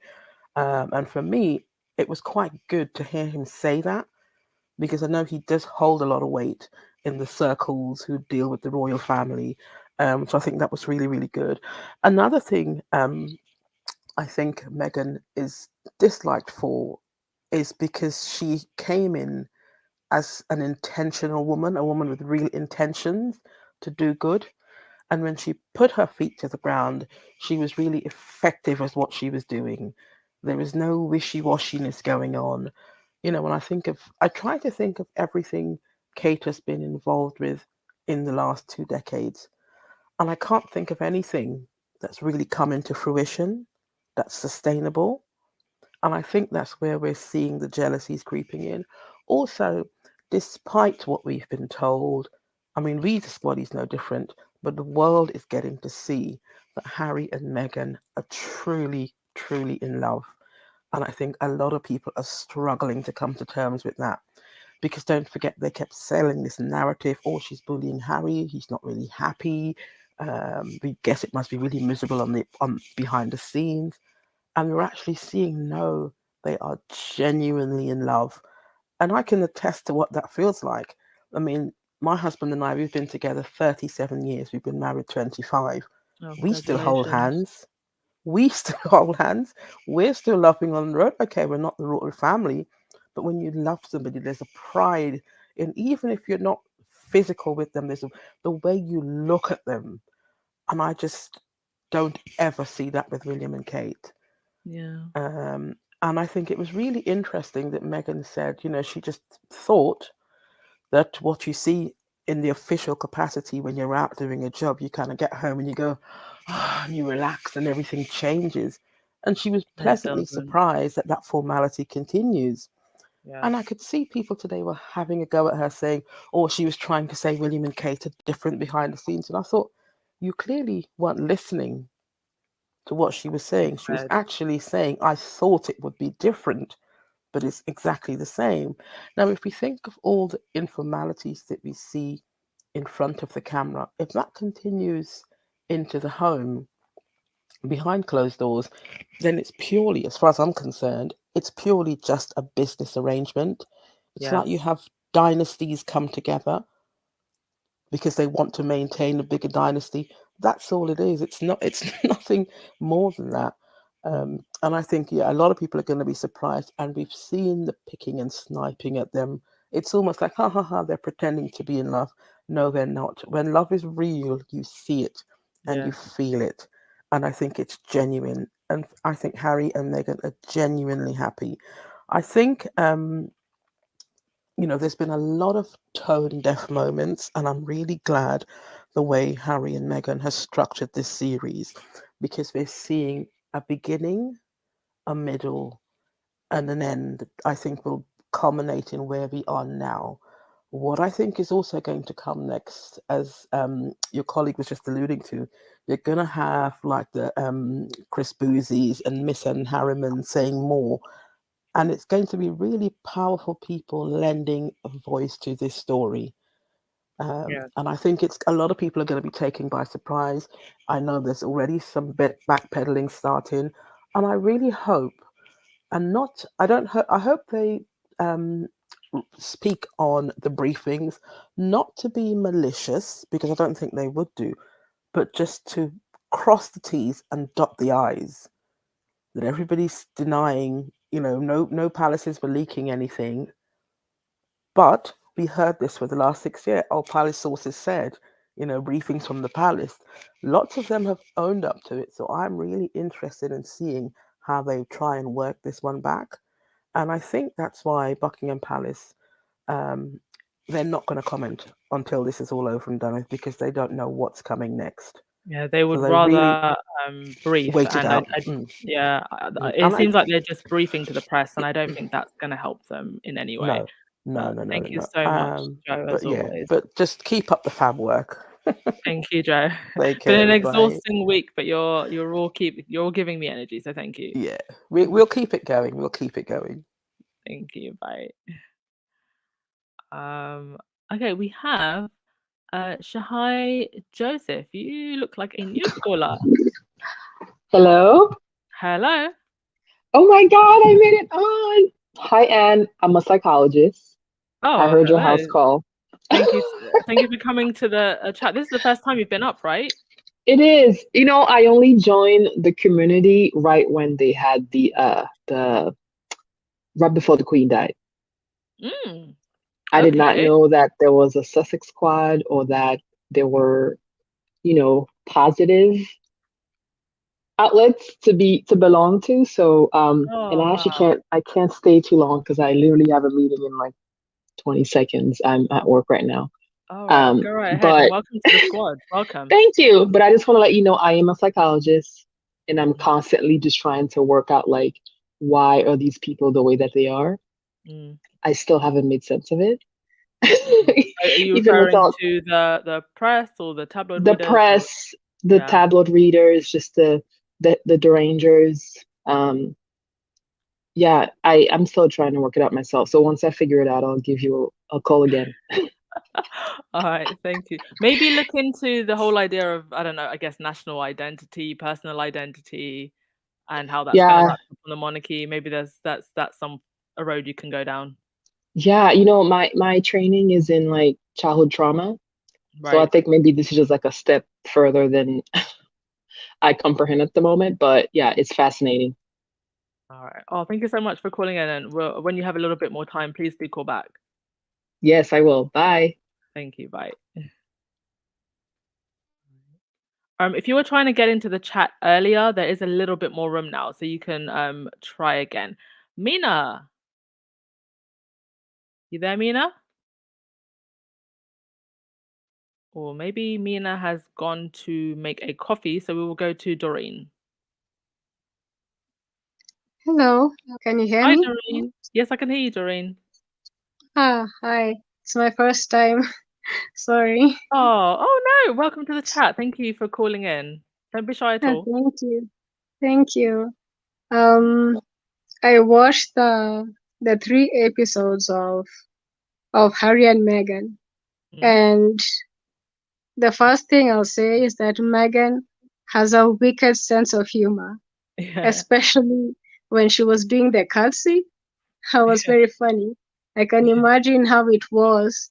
And for me, it was quite good to hear him say that because I know he does hold a lot of weight in the circles who deal with the royal family. So I think that was really, really good. Another thing I think Meghan is disliked for is because she came in as an intentional woman, a woman with real intentions to do good. And when she put her feet to the ground, she was really effective as what she was doing. There was no wishy-washiness going on. When I try to think of everything Kate has been involved with in the last 2 decades, and I can't think of anything that's really come into fruition that's sustainable. And I think that's where we're seeing the jealousies creeping in. Also, despite what we've been told, I mean, we, the squad, is no different, but the world is getting to see that Harry and Meghan are truly, truly in love. And I think a lot of people are struggling to come to terms with that. Because don't forget, they kept selling this narrative, oh, she's bullying Harry, he's not really happy. We guess it must be really miserable on behind the scenes. And we're actually seeing, no, they are genuinely in love. And I can attest to what that feels like. I mean, my husband and I, we've been together 37 years. We've been married 25. Oh, We still hold congratulations. hands. We still hold hands. We're still laughing on the road. Okay, we're not the royal family, but when you love somebody, there's a pride in, even if you're not physical with them, the way you look at them. And I just don't ever see that with William and Kate. Yeah. And I think it was really interesting that Meghan said, she just thought that what you see in the official capacity when you're out doing a job, you kind of get home and you go, and you relax and everything changes. And she was And it pleasantly doesn't. surprised that that formality continues. Yeah. And I could see people today were having a go at her saying, oh, she was trying to say William and Kate are different behind the scenes. And I thought, you clearly weren't listening to what she was saying. She was Right. actually saying, I thought it would be different, but it's exactly the same. Now, if we think of all the informalities that we see in front of the camera, if that continues into the home behind closed doors, then it's purely, as far as I'm concerned, it's purely just a business arrangement. It's Yeah. like you have dynasties come together because they want to maintain a bigger dynasty. That's all it is. It's not. It's nothing more than that. And I think, yeah, a lot of people are going to be surprised. And we've seen the picking and sniping at them. It's almost like, ha ha ha, they're pretending to be in love. No, they're not. When love is real, you see it and you Yeah. feel it. And I think it's genuine. And I think Harry and Meghan are genuinely happy. I think there's been a lot of tone deaf moments, and I'm really glad the way Harry and Meghan has structured this series, because we're seeing a beginning, a middle, and an end. I think will culminate in where we are now. What I think is also going to come next, as your colleague was just alluding to, you're going to have like the Chris Boozies and Miss Anne Harriman saying more. And it's going to be really powerful people lending a voice to this story. And I think it's a lot of people are going to be taken by surprise. I know there's already some backpedaling starting. And I really hope, and not, I don't hope, I hope they speak on the briefings, not to be malicious, because I don't think they would do, but just to cross the T's and dot the I's. That everybody's denying, no palaces were leaking anything. But we heard this for the last 6 years. Our palace sources said, briefings from the palace. Lots of them have owned up to it. So I'm really interested in seeing how they try and work this one back. And I think that's why Buckingham Palace, they're not going to comment until this is all over and done with, because they don't know what's coming next. Yeah, they would they rather brief. wait it And out. yeah, it And seems like they're just briefing to the press, and I don't think that's going to help them in any way. No. Thank you so much, Joe, as always. But just keep up the fab work. Thank you, Joe. Take Been care, an bye. exhausting week, but you're all giving me energy, so thank you. Yeah, we'll keep it going. We'll keep it going. Thank you. Bye. Okay, we have Shahai Joseph. You look like a new caller. Hello. Hello. Oh my God, I made it on. Hi, Anne. I'm a psychologist. Oh, I heard your hello. house call. Thank you. Thank you for coming to the chat. This is the first time you've been up, right? It is. I only joined the community right when they had the right before the Queen died. I did not Okay. know that there was a Sussex squad, or that there were, positive outlets to belong to. So and I actually can't stay too long, because I literally have a meeting in like 20 seconds. I'm at work right now. All right, go right ahead. But And welcome to the squad. Welcome. thank you. But I just want to let you know I am a psychologist, and I'm constantly just trying to work out, like, why are these people the way that they are? I still haven't made sense of it. Are you Even referring without to the press or the tabloid the readers? press, the tabloid readers, just the derangers. Yeah, I'm still trying to work it out myself. So once I figure it out, I'll give you a call again. All right, thank you. Maybe look into the whole idea of, I don't know, I guess national identity, personal identity, and how that's kind of wrapped up on the monarchy. Maybe that's a road you can go down. Yeah, my training is in like childhood trauma. Right. So I think maybe this is just like a step further than I comprehend at the moment. But yeah, it's fascinating. All right. Oh, thank you so much for calling in. And when you have a little bit more time, please do call back. Yes, I will. Bye. Thank you. Bye. If you were trying to get into the chat earlier, there is a little bit more room now, so you can try again. Mina, you there, Mina? Or maybe Mina has gone to make a coffee, so we will go to Doreen. Hello, can you hear Hi, me? Doreen. Yes, I can hear you, Doreen. Hi. It's my first time. Sorry. Oh no! Welcome to the chat. Thank you for calling in. Don't be shy at all. Thank you. Thank you. I watched the 3 episodes of Harry and Meghan, and the first thing I'll say is that Meghan has a wicked sense of humor, especially when she was doing the curtsy. That was very funny. I can imagine how it was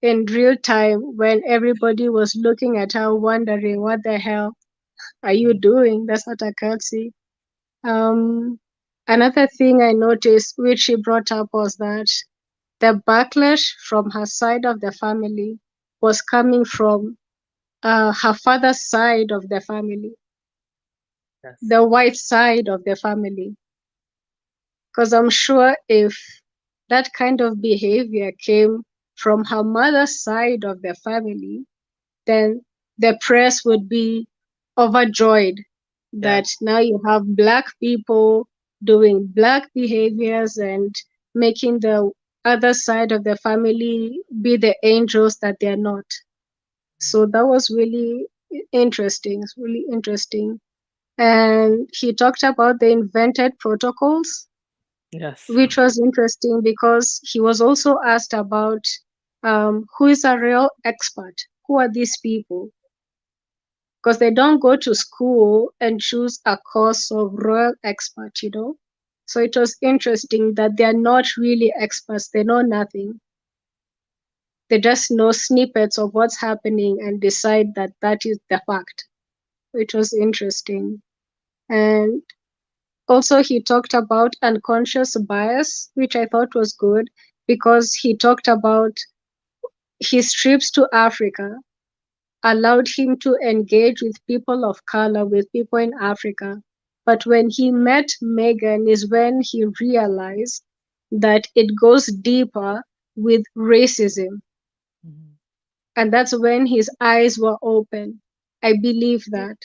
in real time when everybody was looking at her wondering, what the hell are you doing? That's not a curtsy. Another thing I noticed, which she brought up, was that the backlash from her side of the family was coming from her father's side of the family, the white side of the family. Because I'm sure if that kind of behavior came from her mother's side of the family, then the press would be overjoyed that now you have Black people doing Black behaviors and making the other side of the family be the angels that they're not. So that was really interesting. It's really interesting. And he talked about the invented protocols, Yes. which was interesting because he was also asked about who is a real expert? Who are these people? Because they don't go to school and choose a course of royal expert, you know? So it was interesting that they're not really experts. They know nothing. They just know snippets of what's happening and decide that that is the fact. It was interesting. And also, he talked about unconscious bias, which I thought was good because he talked about his trips to Africa allowed him to engage with people of color, with people in Africa. But when he met Meghan is when he realized that it goes deeper with racism. Mhm. And that's when his eyes were open. I believe that.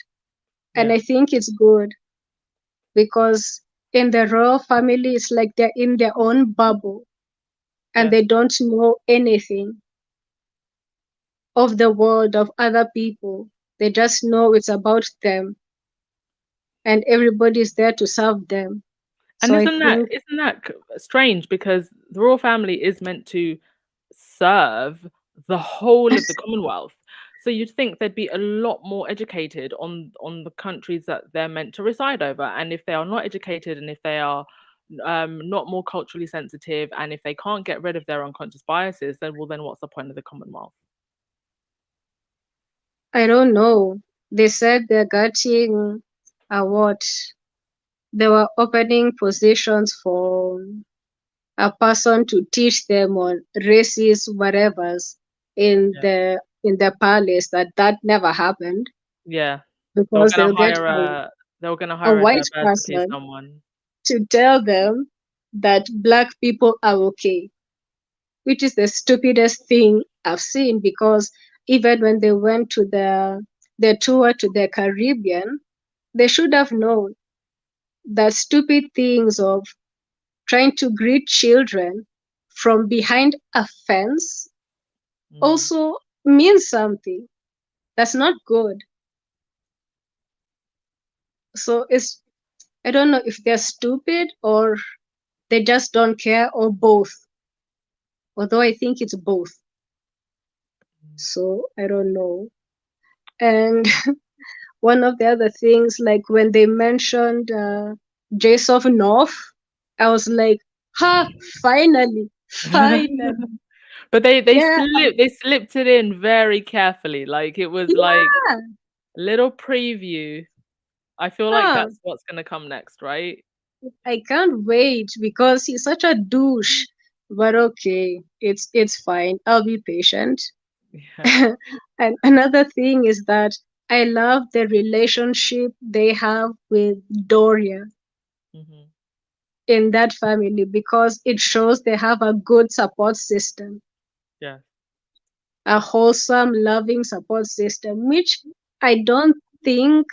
And Yeah. I think it's good because in the royal family, it's like they're in their own bubble and Yeah. they don't know anything of the world of other people. They just know it's about them and everybody's there to serve them. And So I isn't think that strange because the royal family is meant to serve the whole of the Commonwealth. So you'd think they'd be a lot more educated on the countries that they're meant to reside over. And if they are not educated and if they are not more culturally sensitive and if they can't get rid of their unconscious biases, then what's the point of the Commonwealth? I don't know. They said they're getting what? They were opening positions for a person to teach them on racist whatever's Yeah. in the palace. That never happened Yeah. because they'll get They were gonna a hire a white diversity person someone. to tell them that black people are okay, which is the stupidest thing I've seen because even when they went to the tour to the Caribbean, they should have known that stupid things of trying to greet children from behind a fence also means something. That's not good. So it's I don't know if they're stupid or they just don't care or both. Although I think it's both. So I don't know. And one of the other things, like when they mentioned Jason North, I was like, ha, finally, finally. But Yeah, they slipped it in very carefully. Like it was like yeah. a little preview. I feel like Huh. that's what's gonna come next, right? I can't wait because he's such a douche. But okay, it's fine. I'll be patient. Yeah. And another thing is that I love the relationship they have with Doria Hmm. in that family because it shows they have a good support system, Yeah. a wholesome, loving support system, which I don't think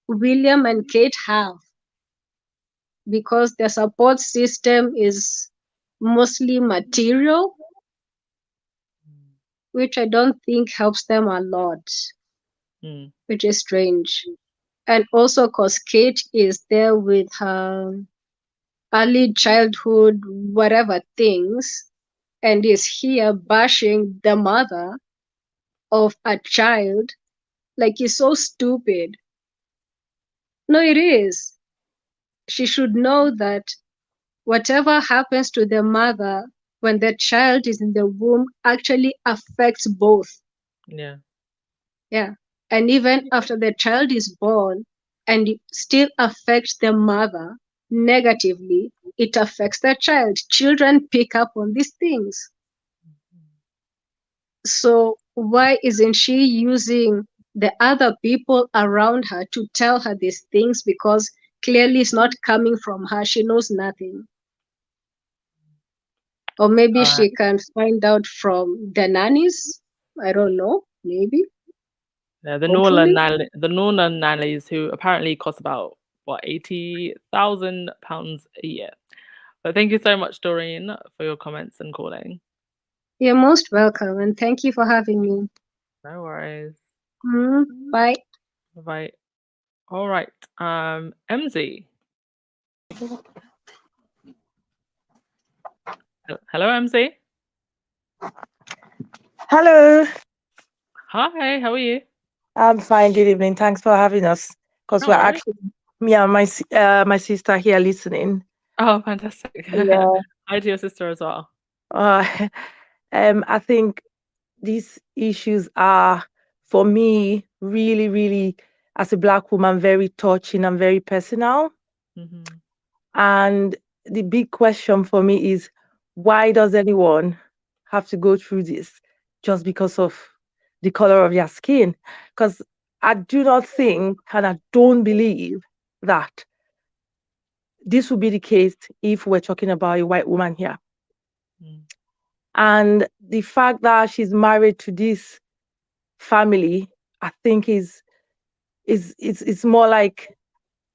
William and Kate have because their support system is mostly material, which I don't think helps them a lot, Mm. which is strange. And also because Kate is there with her early childhood, whatever things, and is here bashing the mother of a child. Like, it's so stupid. No, it is. She should know that whatever happens to the mother when the child is in the womb actually affects both. Yeah. Yeah. And even after the child is born and it still affects the mother negatively, it affects the child. Children pick up on these things. So why isn't she using the other people around her to tell her these things? Because clearly it's not coming from her. She knows nothing. Or maybe All right. she can find out from the nannies. I don't know. Maybe. Yeah, the Hopefully. Northern nannies who apparently cost about what £80,000 a year. But thank you so much, Doreen, for your comments and calling. You're most welcome, and thank you for having me. No worries. Bye. Bye. All right. MZ. Hello, MZ. Hello, Hi. How are you? I'm fine. Good evening. Thanks for having us. Because No we're worries. actually me and my sister here listening. Oh, fantastic. Yeah. Hi to your sister as well. Uh, I think these issues are, for me, really, really, as a Black woman, very touching and very personal. Hmm. And the big question for me is, why does anyone have to go through this just because of the color of their skin? Because I do not think and I don't believe that this would be the case if we're talking about a white woman here. And the fact that she's married to this family, I think is more like,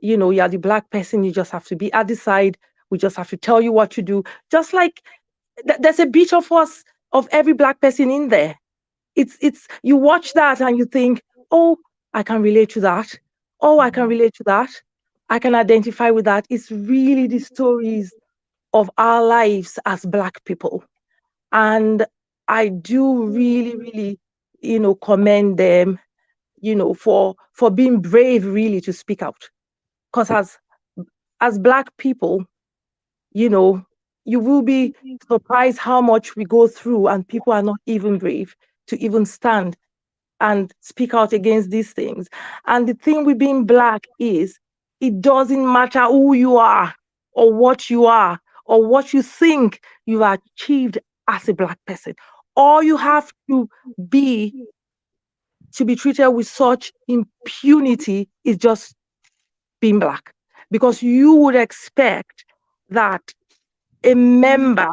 you're the Black person, you just have to be at the side. We just have to tell you what to do. Just like there's a bit of us, of every Black person in there. It's you watch that and you think, oh, I can relate to that. Oh, I can relate to that. I can identify with that. It's really the stories of our lives as Black people. And I do really, really, commend them, for being brave really to speak out. Because as Black people, you know, you will be surprised how much we go through and people are not even brave to even stand and speak out against these things. And the thing with being Black is it doesn't matter who you are or what you are or what you think you've achieved as a Black person. All you have be to be treated with such impunity is just being Black. Because you would expect that a member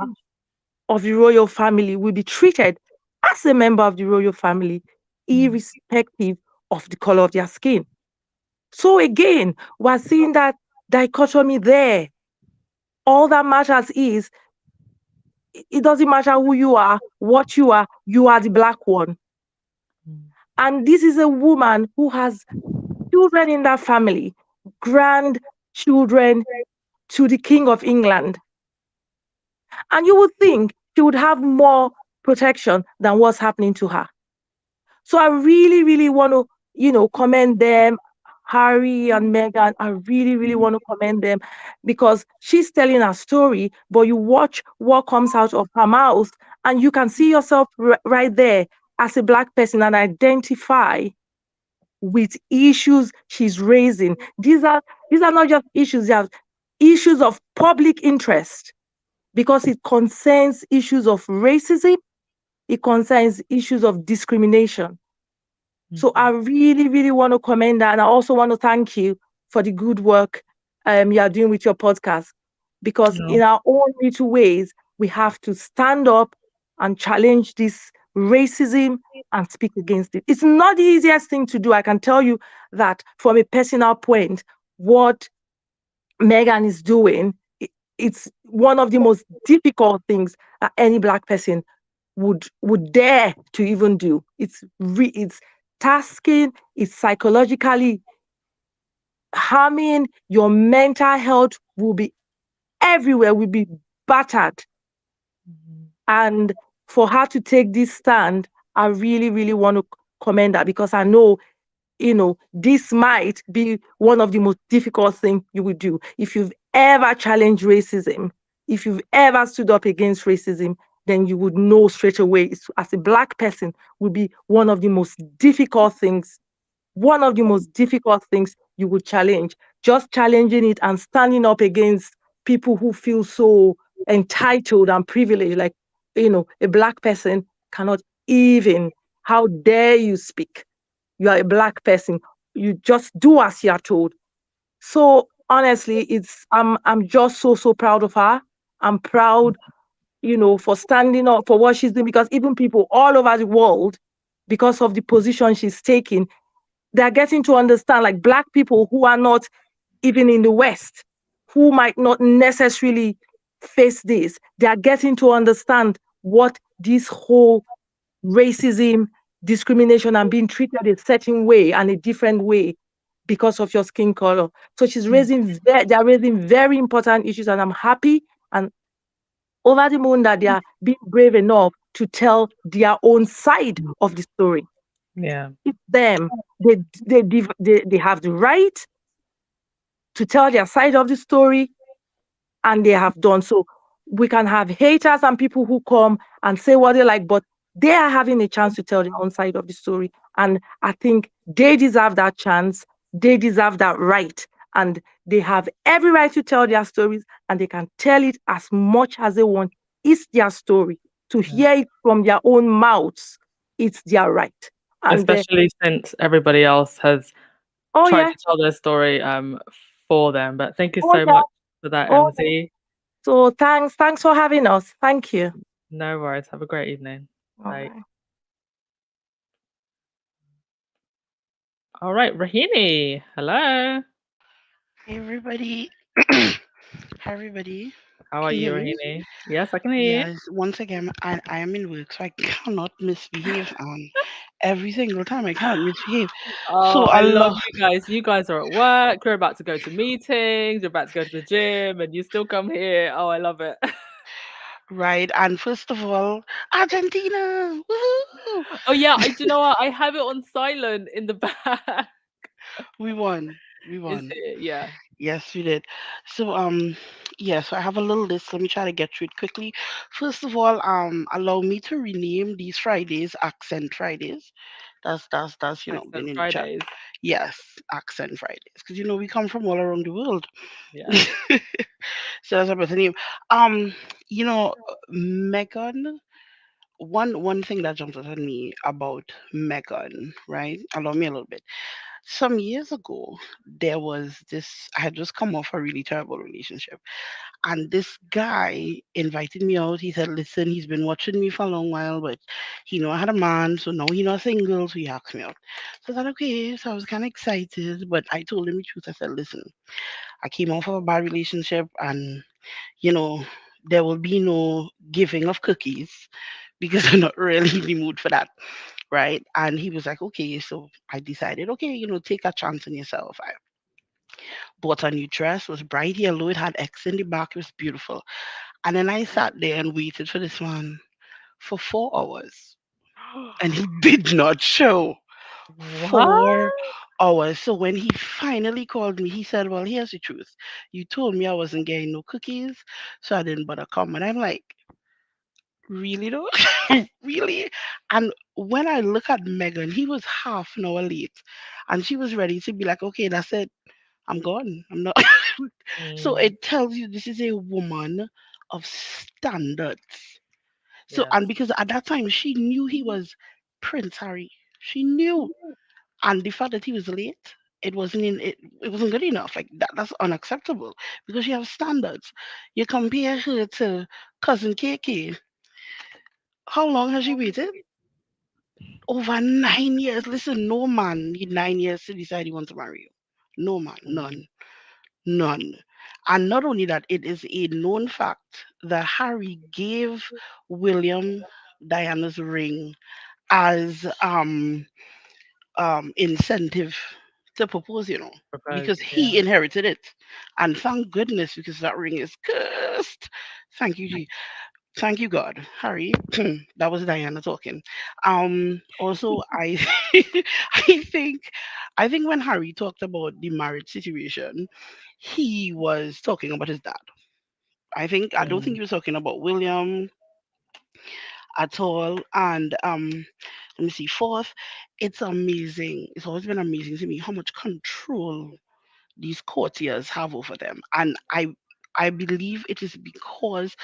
of the royal family will be treated as a member of the royal family, irrespective of the color of their skin. So again, we're seeing that dichotomy there. All that matters is it doesn't matter who you are, what you are the Black one. And this is a woman who has children in that family, grandchildren to the King of England. And you would think she would have more protection than what's happening to her. So I really, really want to, commend them, Harry and Meghan. I really, really want to commend them because she's telling her story, but you watch what comes out of her mouth and you can see yourself right there as a Black person and identify with issues she's raising. These are not just issues, they are issues of public interest because it concerns issues of racism, it concerns issues of discrimination. So I really, really want to commend that. And I also want to thank you for the good work you are doing with your podcast. Because in our own little ways, we have to stand up and challenge this racism and speak against it. It's not the easiest thing to do. I can tell you that from a personal point, what Meghan is doing, it's one of the most difficult things that any Black person would dare to even do. It's tasking, it's psychologically harming. Your mental health will be everywhere, will be battered. And for her to take this stand, I really, really want to commend her because I know, this might be one of the most difficult things you will do. If you've ever challenged racism, if you've ever stood up against racism, then you would know straight away, as a Black person, would be one of the most difficult things you would challenge. Just challenging it and standing up against people who feel so entitled and privileged, like, a Black person cannot even, how dare you speak? You are a Black person. You just do as you are told. So honestly, I'm just so proud of her. I'm proud, for standing up for what she's doing, because even people all over the world, because of the position she's taking, they're getting to understand, like Black people who are not even in the West, who might not necessarily face this, they are getting to understand what this whole racism, discrimination, and being treated a certain way and a different way because of your skin color. So they're raising very important issues, and I'm happy and over the moon that they are being brave enough to tell their own side of the story. Yeah. It's them. They have the right to tell their side of the story, and they have done so. We can have haters and people who come and say what they like, but they are having a chance to tell their own side of the story. And I think they deserve that chance. They deserve that right. And they have every right to tell their stories, and they can tell it as much as they want. It's their story. To hear it from their own mouths, it's their right. And especially since everybody else has oh tried yeah, to tell their story for them. But thank you oh so yeah, much for that, oh yeah. MZ. So thanks for having us. Thank you. No worries. Have a great evening. All Bye. right. All right, Rahini. Hello. Hey everybody. Hi everybody. How are Can you you, hear me? Rahini? Yes, I can hear you. Yes. Once again, I am in work, so I cannot misbehave. Every single time I cannot misbehave. Oh, So I I love love you guys. You guys are at work. You're about to go to meetings. You're about to go to the gym, and you still come here. Oh, I love it. right. And first of all, Argentina. Woohoo! Oh yeah, do you know what? I have it on silent in the back. We won. We Is won. it? Yeah. Yes, we did. So yeah, so I have a little list. Let me try to get through it quickly. First of all, allow me to rename these Fridays Accent Fridays. That's been Accent in the chat. Fridays. Yes, Accent Fridays, because we come from all around the world. Yes. So that's a better name. Um, Megan. One thing that jumped out at me about Megan, right? Allow me a little bit. Some years ago, there was this. I had just come off a really terrible relationship, and this guy invited me out. He said, "Listen, he's been watching me for a long while, but he know I had a man, so now he not single, so he asked me out." So I said, "Okay." So I was kind of excited, but I told him the truth. I said, "Listen, I came off of a bad relationship, and you know, there will be no giving of cookies because I'm not really in the mood for that." Right. And he was like, "Okay." So I decided, okay, take a chance on yourself. I bought a new dress, was bright yellow, it had X in the back, it was beautiful. And then I sat there and waited for this man for 4 hours. And he did not show. What? 4 hours. So when he finally called me, he said, "Well, here's the truth. You told me I wasn't getting no cookies, so I didn't bother come." And I'm like, really though? Really? And when I look at Megan, he was half an hour late. And she was ready to be like, "Okay, that's it. I'm gone. I'm not." So Mm, it tells you this is a woman of standards. So, yes. and because at that time she knew he was Prince Harry. She knew. And the fact that he was late, it wasn't good enough. Like that's unacceptable because she has standards. You compare her to cousin KK. How long has she waited? Over 9 years. Listen, no man need 9 years to decide he wants to marry you. No man, Mm, none, none. And not only that, it is a known fact that Harry gave William Diana's ring as incentive to propose, propose. because Yeah. he inherited it. And thank goodness, because that ring is cursed. Thank you, thank you, God, Harry. That was Diana talking. Also, I, I think, I think when Harry talked about the marriage situation, he was talking about his dad. I don't think Mm, he was talking about William at all. And let me see. Fourth, it's amazing. It's always been amazing to me how much control these courtiers have over them. And I believe it is because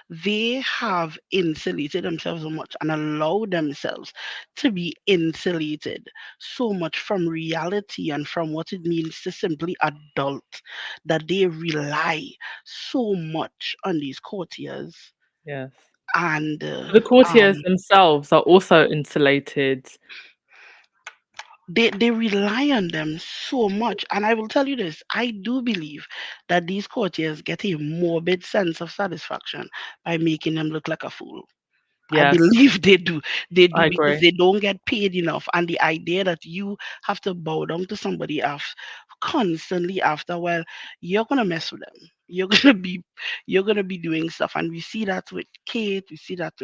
they have insulated themselves so much and allowed themselves to be insulated so much from reality and from what it means to simply adult, that they rely so much on these courtiers. yes. and The courtiers themselves are also insulated. they rely on them so much. And I will tell you this, I do believe that these courtiers get a morbid sense of satisfaction by making them look like a fool. I Yes, believe they do. They I do because agree. they don't get paid enough. And the idea that you have to bow down to somebody constantly after a while, you're gonna mess with them. You're gonna be doing stuff. And we see that with Kate, we see that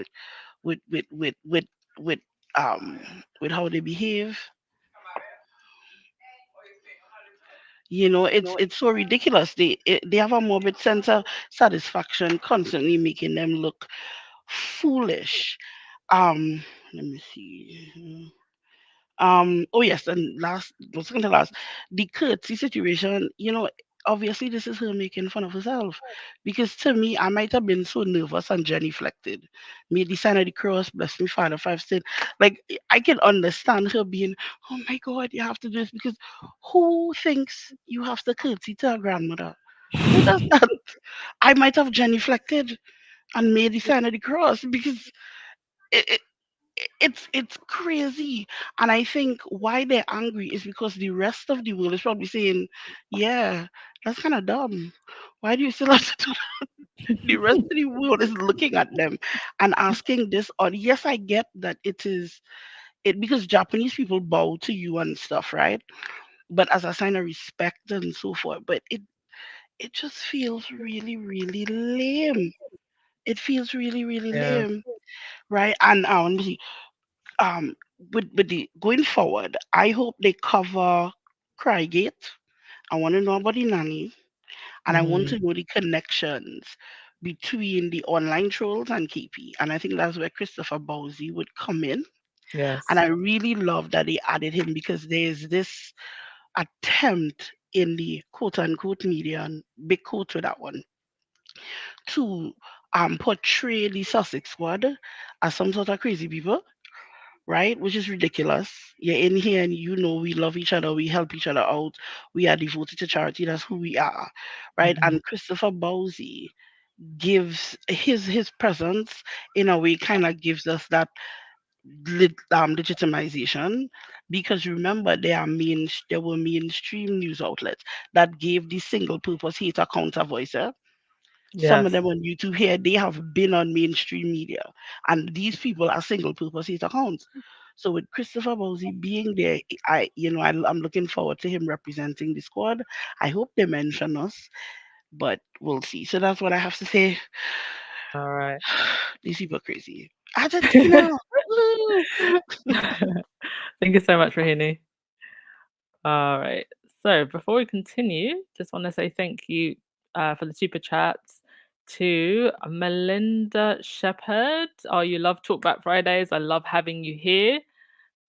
with with with with with um with how they behave. It's so ridiculous. They have a morbid sense of satisfaction, constantly making them look foolish. Let me see. Oh yes, and last, no, second to last, the curtsy situation. Obviously this is her making fun of herself, because to me, I might have been so nervous and genuflected, made the sign of the cross, bless me, Father, five sin. Like, I can understand her being, oh my God, you have to do this, because who thinks you have to curtsy to a grandmother? Who does that? I might have genuflected and made the sign of the cross, because it, it's crazy. And I think why they're angry is because the rest of the world is probably saying, yeah, that's kind of dumb. Why do you still have to do that? The rest of the world is looking at them and asking this. Or yes, I get that it because Japanese people bow to you and stuff, right? But as a sign of respect and so forth. But it just feels really, really lame. It feels really, really Yeah. lame, right? And let me see. um with the going forward, I hope they cover Crygate. I want to know about the nanny, and I want Hmm. to know the connections between the online trolls and KP. And I think that's where Christopher Bowsy would come in. And Yes. I really love that they added him, because there's this attempt in the quote unquote media, and big quote with that one, to portray the Sussex squad as some sort of crazy people, right? Which is ridiculous. You're in here and we love each other, we help each other out, we are devoted to charity. That's who we are, right? Hmm. And Christopher Bowsy gives his presence in a way, kind of gives us that legitimization, because remember, there were mainstream news outlets that gave the single purpose hate account a voice. Some of Yes. them on YouTube here, they have been on mainstream media, and these people are single purpose hate accounts. So with Christopher Bowsy being there, I'm looking forward to him representing the squad. I hope they mention us, but we'll see. So that's what I have to say. All right. These people are crazy. Argentina. Woo! Thank you so much, Rahini. All right. So before we continue, just want to say thank you for the super chats to Melinda Shepherd. Oh, you love Talkback Fridays. I love having you here.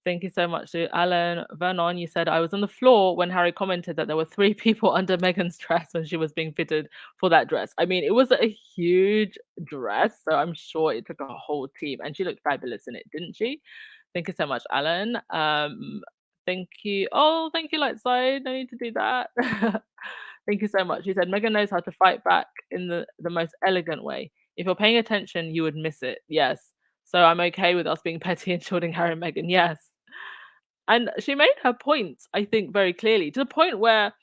Thank you so much to Alan Vernon. You said, I was on the floor when Harry commented that there were 3 people under Meghan's dress when she was being fitted for that dress. I mean, it was a huge dress, so I'm sure it took a whole team, and she looked fabulous in it, didn't she? Thank you so much, Alan. Thank you. Oh, thank you, Lightside. No need to do that. Thank you so much. He said, Meghan knows how to fight back in the most elegant way. If you're paying attention, you would miss it. Yes. So I'm okay with us being petty and shorting Harry and Meghan. Yes. And she made her point, I think, very clearly, to the point where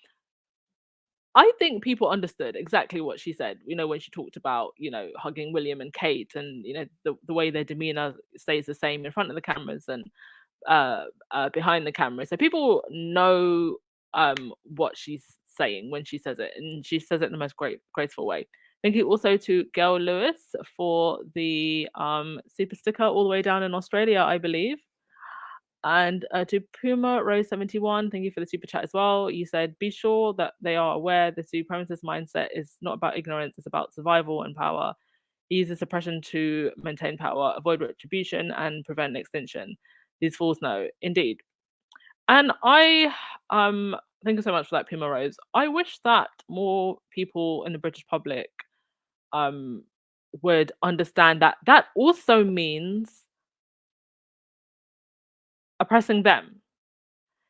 I think people understood exactly what she said, when she talked about, hugging William and Kate, and, the way their demeanor stays the same in front of the cameras and behind the camera. So people know what she's saying when she says it, and she says it in the most graceful way. Thank you also to Gail Lewis for the super sticker all the way down in Australia, I believe. And to Puma Rose 71, thank you for the super chat as well. You said, be sure that they are aware the supremacist mindset is not about ignorance, it's about survival and power. He uses suppression to maintain power, avoid retribution, and prevent extinction. These fools know, indeed. And I thank you so much for that, Puma Rose. I wish that more people in the British public um would understand that that also means oppressing them.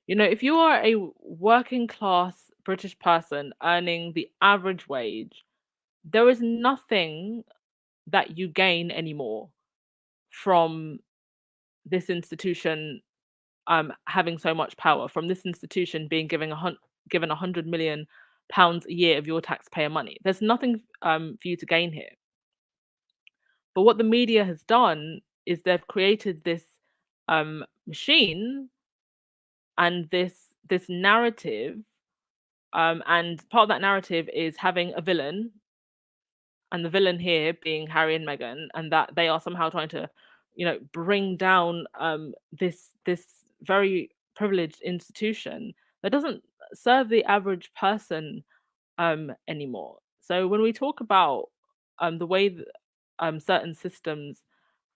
If you are a working class British person earning the average wage, there is nothing that you gain anymore from this institution having so much power, from this institution being given £100 million a year of your taxpayer money. There's nothing for you to gain here. But what the media has done is they've created this machine and this narrative, and part of that narrative is having a villain, and the villain here being Harry and Meghan, and that they are somehow trying to, bring down this very privileged institution that doesn't serve the average person anymore. So when we talk about the way that certain systems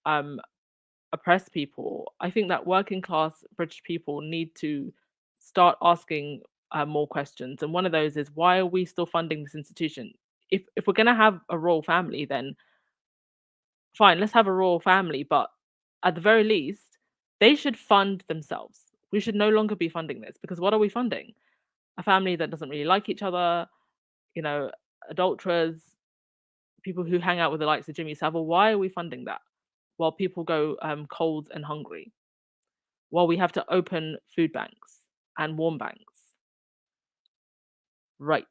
um, oppress people, I think that working class British people need to start asking more questions. And one of those is, why are we still funding this institution? If we're going to have a royal family, then fine, let's have a royal family. But at the very least, they should fund themselves. We should no longer be funding this, because what are we funding? A family that doesn't really like each other, you know, adulterers, people who hang out with the likes of Jimmy Savile. Why are we funding that while people go cold and hungry? While we have to open food banks and warm banks. Right.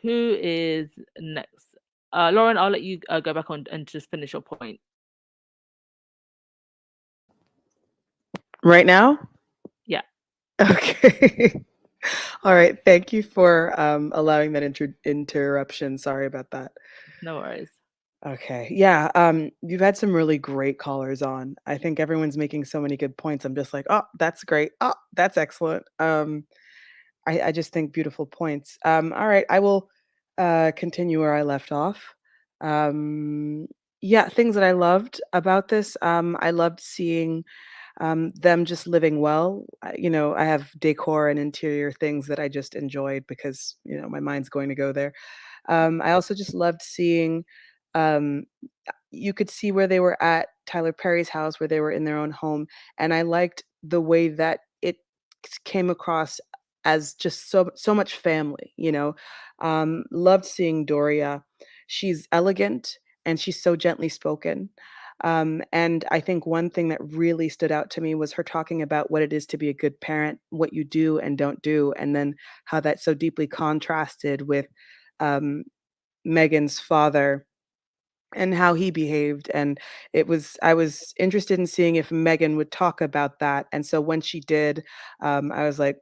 Who is next? Lauren, I'll let you go back on and just finish your point. Right now? Yeah. Okay. All right. Thank you for allowing that interruption. Sorry about that. No worries. Okay. Yeah. You've had some really great callers on. I think everyone's making so many good points. I'm just like, oh, that's great. Oh, that's excellent. I just think beautiful points. All right. I will continue where I left off. Yeah, things that I loved about this. I loved seeing them just living well. I have decor and interior things that I just enjoyed because, my mind's going to go there. I also just loved seeing, um, you could see where they were at Tyler Perry's house, where they were in their own home. And I liked the way that it came across as just so much family, loved seeing Doria. She's elegant and she's so gently spoken. And I think one thing that really stood out to me was her talking about what it is to be a good parent, what you do and don't do, and then how that's so deeply contrasted with um, Meghan's father and how he behaved. And I was interested in seeing if Meghan would talk about that. And so when she did, I was like,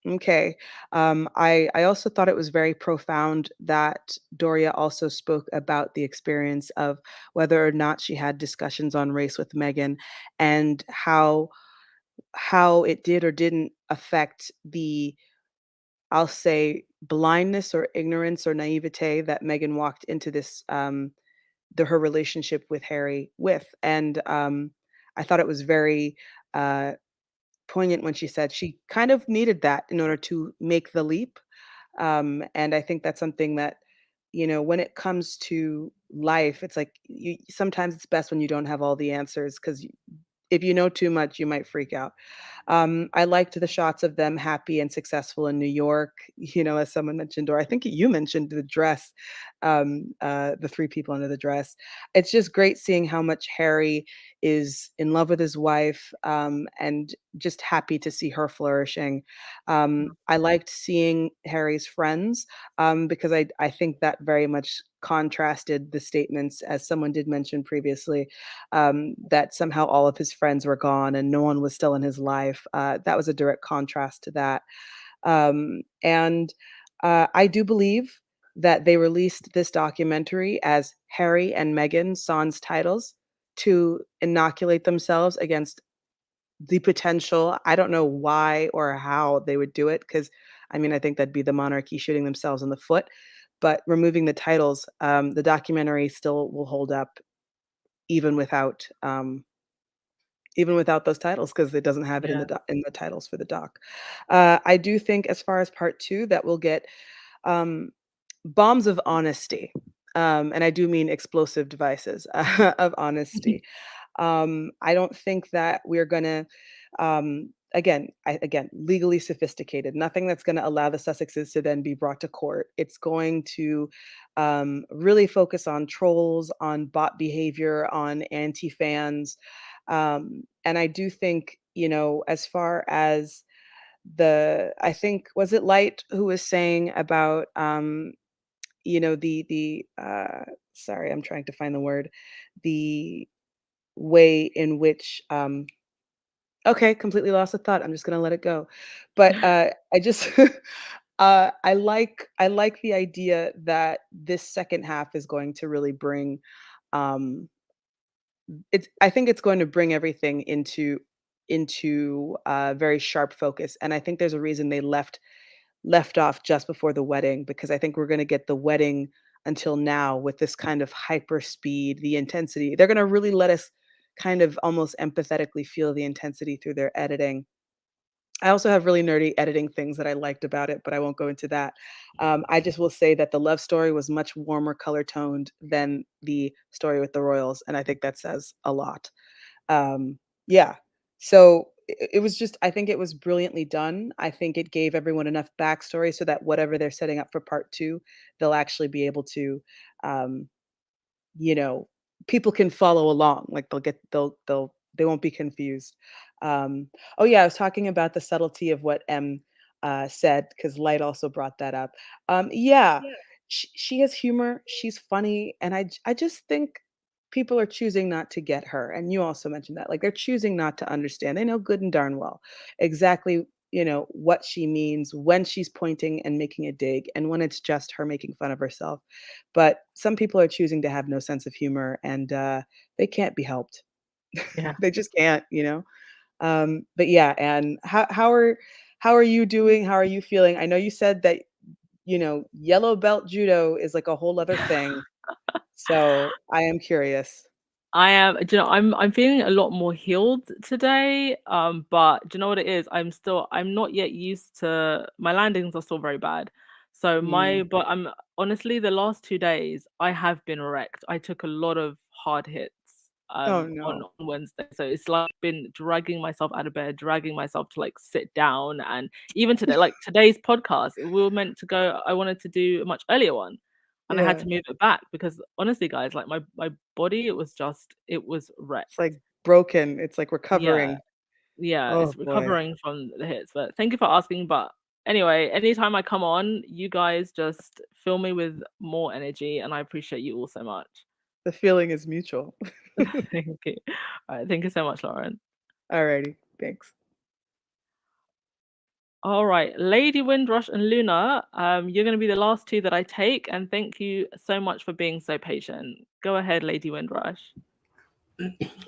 okay. I also thought it was very profound that Doria also spoke about the experience of whether or not she had discussions on race with Meghan, and how it did or didn't affect the, I'll say, blindness or ignorance or naivete that Meghan walked into this her relationship with Harry with. And I thought it was very poignant when she said she kind of needed that in order to make the leap. And I think that's something that, when it comes to life, it's like sometimes it's best when you don't have all the answers, because if you know too much, you might freak out. I liked the shots of them happy and successful in New York, as someone mentioned, or I think you mentioned the dress, the three people under the dress. It's just great seeing how much Harry is in love with his wife, and just happy to see her flourishing. I liked seeing Harry's friends, because I think that very much contrasted the statements, as someone did mention previously, that somehow all of his friends were gone and no one was still in his life. That was a direct contrast to that. And I do believe that they released this documentary as Harry and Meghan sans titles to inoculate themselves against the potential. I don't know why or how they would do it, because I think that'd be the monarchy shooting themselves in the foot. But removing the titles, the documentary still will hold up even without those titles, because it doesn't have it in Yeah. the titles for the doc. I do think, as far as part 2, that we'll get bombs of honesty, and I do mean explosive devices of honesty. I don't think that we're gonna again, legally sophisticated. Nothing that's going to allow the Sussexes to then be brought to court. It's going to really focus on trolls, on bot behavior, on anti-fans. And I do think, as far as I think, was it Light who was saying about, sorry, I'm trying to find the word, the way in which, okay, completely lost the thought. I'm just gonna let it go. But I just I like the idea that this second half is going to really bring um I think it's going to bring everything into very sharp focus. And I think there's a reason they left off just before the wedding, because I think we're gonna get the wedding until now with this kind of hyper speed, the intensity. They're gonna really let us kind of almost empathetically feel the intensity through their editing. I also have really nerdy editing things that I liked about it, but I won't go into that. I just will say that the love story was much warmer color toned than the story with the royals, and I think that says a lot. Yeah. So it was just, I think it was brilliantly done. I think it gave everyone enough backstory so that whatever they're setting up for part two, they'll actually be able to, um, you know, people can follow along. Like they won't be confused. Oh yeah, I was talking about the subtlety of what M said, because Light also brought that up. Yeah, she has humor. She's funny, and I just think people are choosing not to get her. And you also mentioned that, like, they're choosing not to understand. They know good and darn well exactly, what she means when she's pointing and making a dig, and when it's just her making fun of herself. But some people are choosing to have no sense of humor, and they can't be helped. Yeah. They just can't. But yeah, and how are you doing? How are you feeling? I know you said that yellow belt judo is like a whole other thing. So I am curious. I am, do you know, I'm feeling a lot more healed today. But do you know what it is? I'm not yet used to, my landings are still very bad. So Mm. but I'm honestly, the last 2 days I have been wrecked. I took a lot of hard hits Oh on no. Wednesday. So it's like been dragging myself out of bed, dragging myself to like sit down. And even today, like today's podcast, we were meant to go, I wanted to do a much earlier one, and I had Yeah. to move it back because honestly, guys, like my body, it was It's wrecked. like broken. It's like Yeah, recovering. yeah, Oh it's boy. recovering from the hits. But thank you for asking. But anyway, anytime I come on, you guys just fill me with more energy, and I appreciate you all so much. The feeling is mutual. Thank you. All right, thank you so much, Lauren. Alrighty. Thanks. All right, Lady Windrush and Luna, you're going to be the last two that I take, and thank you so much for being so patient. Go ahead, Lady Windrush.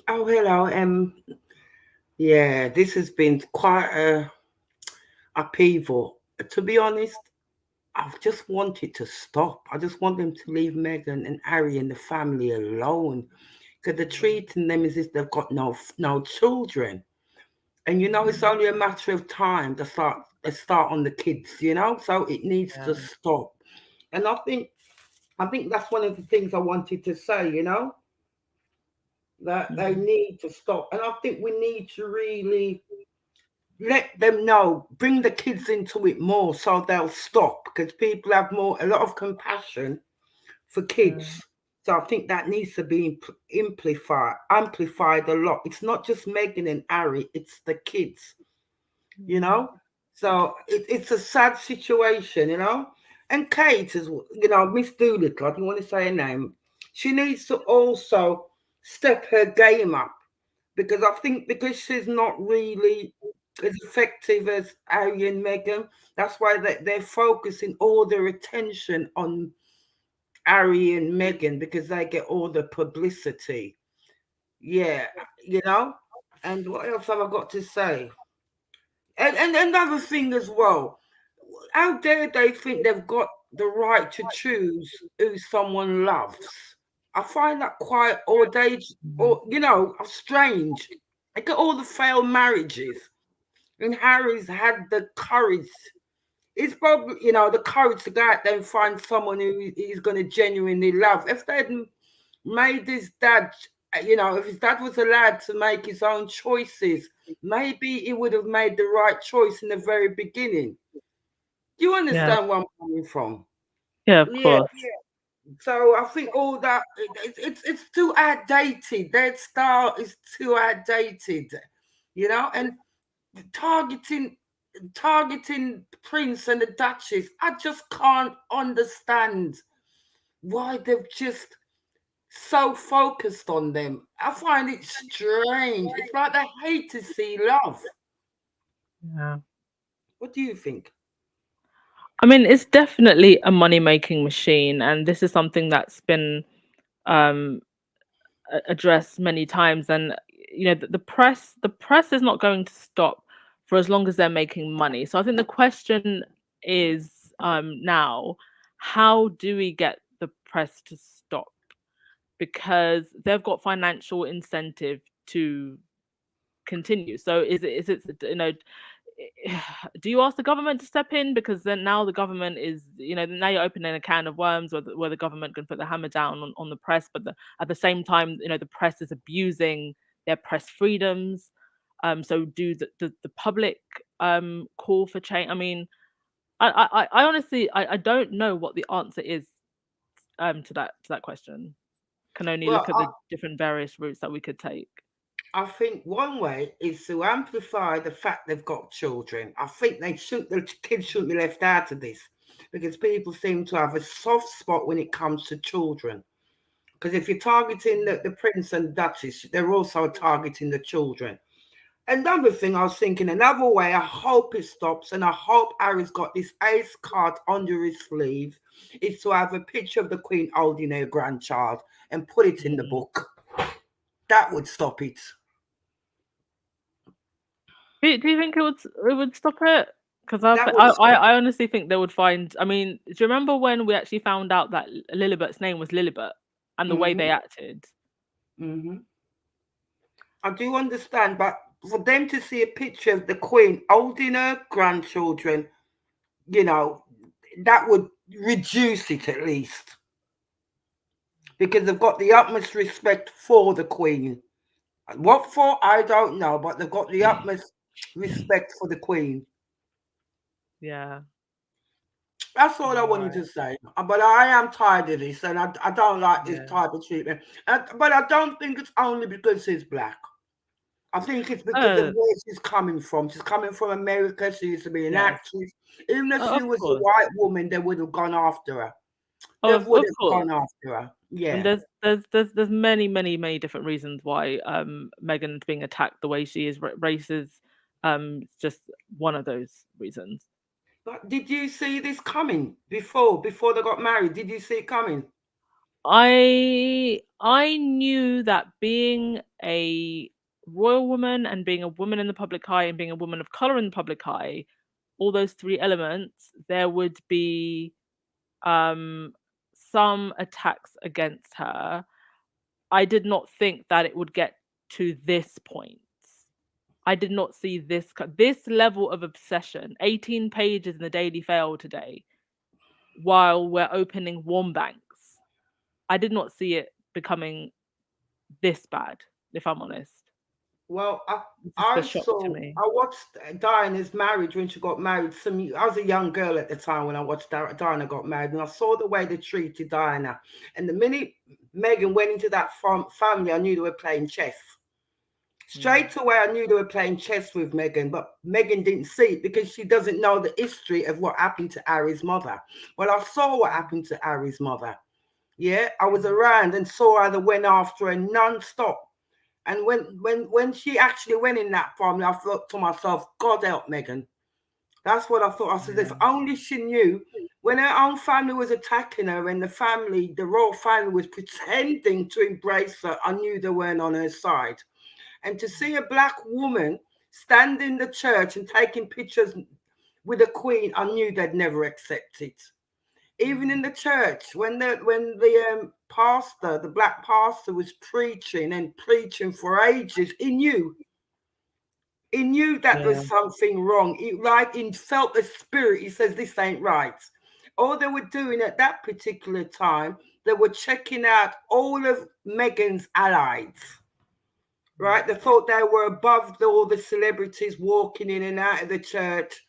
Oh, hello. Yeah, this has been quite a upheaval. To be honest, I've just wanted to stop. I just want them to leave Meghan and Harry and the family alone, because they're treating them as if they've got no children. And it's only a matter of time to start on the kids. So it needs to Yeah. stop. And I think that's one of the things I wanted to say. That they need to stop. And I think we need to really let them know, bring the kids into it more so they'll stop, because people have a lot of compassion for Yeah. kids. So I think that needs to be amplified a lot. It's not just Meghan and Harry, it's the kids, you know. So it's a sad situation. And Kate, as Miss Doolittle, I didn't want to say her name. She needs to also step her game up, because I think because she's not really as effective as Harry and Meghan, that's why they're focusing all their attention on Harry and Meghan, because they get all the publicity. Yeah, you know. And what else have I got to say? And another thing as well. How dare they think they've got the right to choose who someone loves? I find that quite strange. Look at all the failed marriages, and Harry's had the courage. He's probably, the courage to go out there and find someone who he's going to genuinely love. If they'd made his dad you know, if his dad was allowed to make his own choices, maybe he would have made the right choice in the very beginning. Do you Yeah. understand where I'm coming from? Yeah, of Yeah. course. So I think all that it's too outdated. Their style is too outdated, you know. And targeting Prince and the Duchess, I just can't understand why they've just so focused on them. I find it strange. It's like they hate to see love. Yeah. What do you think? I mean, it's definitely a money-making machine, and this is something that's been um addressed many times. And the press is not going to stop for as long as they're making money. So I think the question is, now, how do we get the press to stop? Because they've got financial incentive to continue. So is it do you ask the government to step in? Because then now the government is, now you're opening a can of worms where the government can put the hammer down on the press, but at the same time, the press is abusing their press freedoms. So the public call for change? I mean, I honestly, I don't know what the answer is to that question. Can only Well, look at the different various routes that we could take. I think one way is to amplify the fact they've got children. I think the kids shouldn't be left out of this because people seem to have a soft spot when it comes to children. Because if you're targeting the prince and duchess, they're also targeting the children. Another thing I was thinking, another way, I hope it stops, and I hope Harry's got this ace card under his sleeve, is to have a picture of the Queen holding her grandchild and put it in the book. That would stop it. Do you think it would stop it? Because That would stop. I honestly think they would find. I mean, do you remember when we actually found out that Lilibet's name was Lilibet, and the way they acted? Mm-hmm. I do understand, but for them to see a picture of the Queen holding her grandchildren, you know, that would reduce it at least. Because they've got the utmost respect for the Queen. What for, I don't know, but they've got the utmost respect for the Queen. Yeah. That's all I wanted to say. But I am tired of this, and I don't like this Yeah. type of treatment. But I don't think it's only because he's black. I think it's because of where she's coming from. She's coming from America. She used to be an Yes. actress. Even if she Of was a course. white woman, they would have gone after her. Oh, They of would have course. gone after her. And Yeah. there's many different reasons why Meghan's being attacked the way she is. Race is just one of those reasons. But did you see this coming before they got married? Did you see it coming? I knew that being a royal woman and being a woman in the public eye and being a woman of color in the public eye, all those three elements, there would be some attacks against her. I did not think that it would get to this point. I did not see this level of obsession. 18 pages in the Daily Fail today, while we're opening warm banks. I did not see it becoming this bad, if I'm honest. Well, This is the I shock to me. watched Diana's marriage when she got married. I was a young girl at the time when I watched Diana got married, and I saw the way they treated Diana. And the minute Meghan went into that family, I knew they were playing chess. Straight away, I knew they were playing chess with Meghan, but Meghan didn't see it because she doesn't know the history of what happened to Harry's mother. Well, I saw what happened to Harry's mother. Yeah, I was around and saw how they went after her non-stop. And when she actually went in that family, I thought to myself, God help Meghan. That's what I thought. I said, if only she knew when her own family was attacking her and the royal family was pretending to embrace her, I knew they weren't on her side. And to see a black woman stand in the church and taking pictures with the Queen, I knew they'd never accept it. Even in the church, when the pastor, the black pastor, was preaching for ages, he knew that there's something wrong. He felt the spirit. He says this ain't right. All they were doing at that particular time, they were checking out all of Meghan's allies. Right? They thought they were above all the celebrities walking in and out of the church.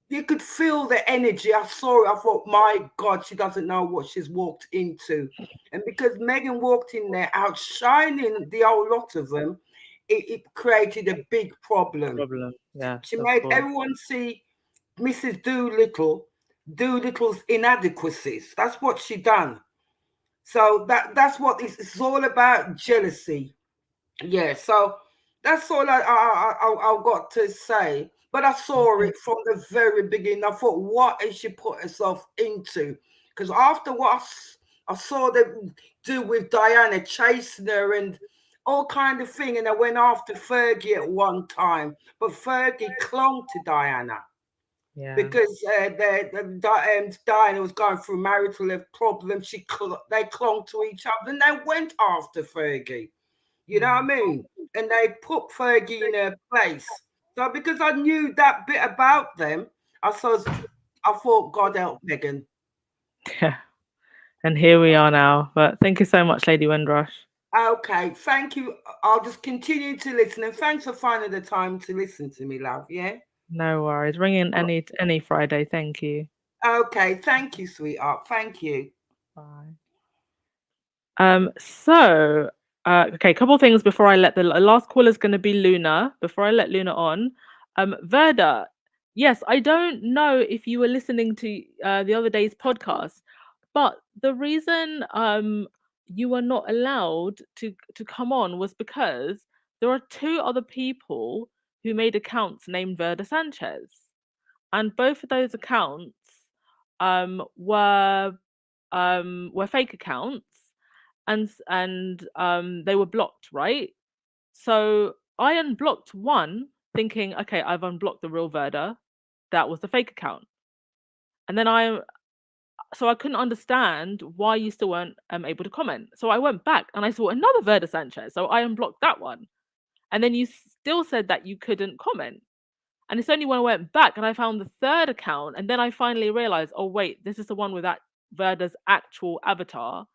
You could feel the energy. I saw it. I thought, my God, she doesn't know what she's walked into. And because Meghan walked in there outshining the whole lot of them, it created a big problem. Yeah. She made everyone see Mrs. Doolittle's inadequacies. That's what she done. So that's what it's all about, jealousy. Yeah, so that's all I got to say. But I saw it from the very beginning. I thought, what has she put herself into? Because after what I saw them do with Diana, chasing her and all kind of thing, and I went after Fergie at one time, but Fergie clung to Diana. Yeah. Because Diana was going through marital problems. They clung to each other, and they went after Fergie. You know what I mean? And they put Fergie in her place. So because I knew that bit about them, I thought, God help Meghan. Yeah. And here we are now. But thank you so much, Lady Windrush. Okay, thank you. I'll just continue to listen, and thanks for finding the time to listen to me, love. Yeah. No worries. Ring in any Friday. Thank you. Okay, thank you, sweetheart. Thank you. Bye. So, okay, a couple of things before I let the last call is going to be Luna. Before I let Luna on, Verda, yes, I don't know if you were listening to the other day's podcast, but the reason you were not allowed to come on was because there are two other people who made accounts named Verda Sanchez, and both of those accounts were fake accounts, and they were blocked, right? So I unblocked one, thinking, okay, I've unblocked the real Verda. That was the fake account. And then I couldn't understand why you still weren't able to comment. So I went back and I saw another Verda Sanchez. So I unblocked that one. And then you still said that you couldn't comment. And it's only when I went back and I found the third account, and then I finally realized, oh wait, this is the one with that Verda's actual avatar.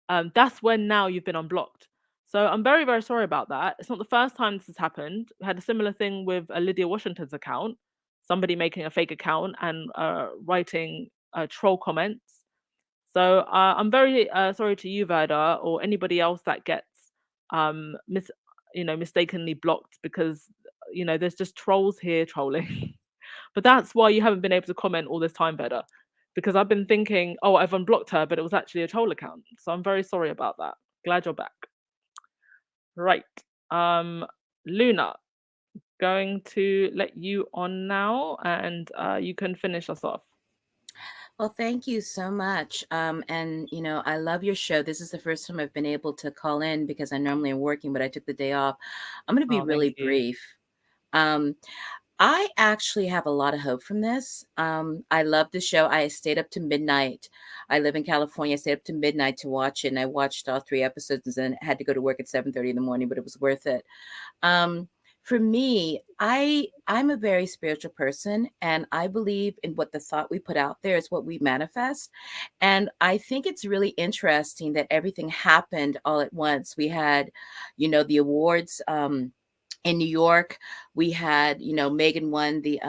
That's when now you've been unblocked. So I'm very, very sorry about that. It's not the first time this has happened. We had a similar thing with Lydia Washington's account, somebody making a fake account and writing troll comments. So I'm very sorry to you, Verda, or anybody else that gets mistakenly blocked, because there's just trolls here trolling. But that's why you haven't been able to comment all this time, Verda, because I've been thinking, oh, I've unblocked her, but it was actually a troll account. So I'm very sorry about that. Glad you're back. Right. Luna, going to let you on now, and you can finish us off. Well, thank you so much. And I love your show. This is the first time I've been able to call in because I normally am working, but I took the day off. I'm going to be really brief. I actually have a lot of hope from this. I love the show. I stayed up to midnight. I live in California. I stayed up to midnight to watch it, and I watched all 3 episodes and then had to go to work at 7:30 in the morning, but it was worth it. For me, I'm a very spiritual person, and I believe in what the thought we put out there is what we manifest. And I think it's really interesting that everything happened all at once. We had, the awards. In New York, we had, Meghan won the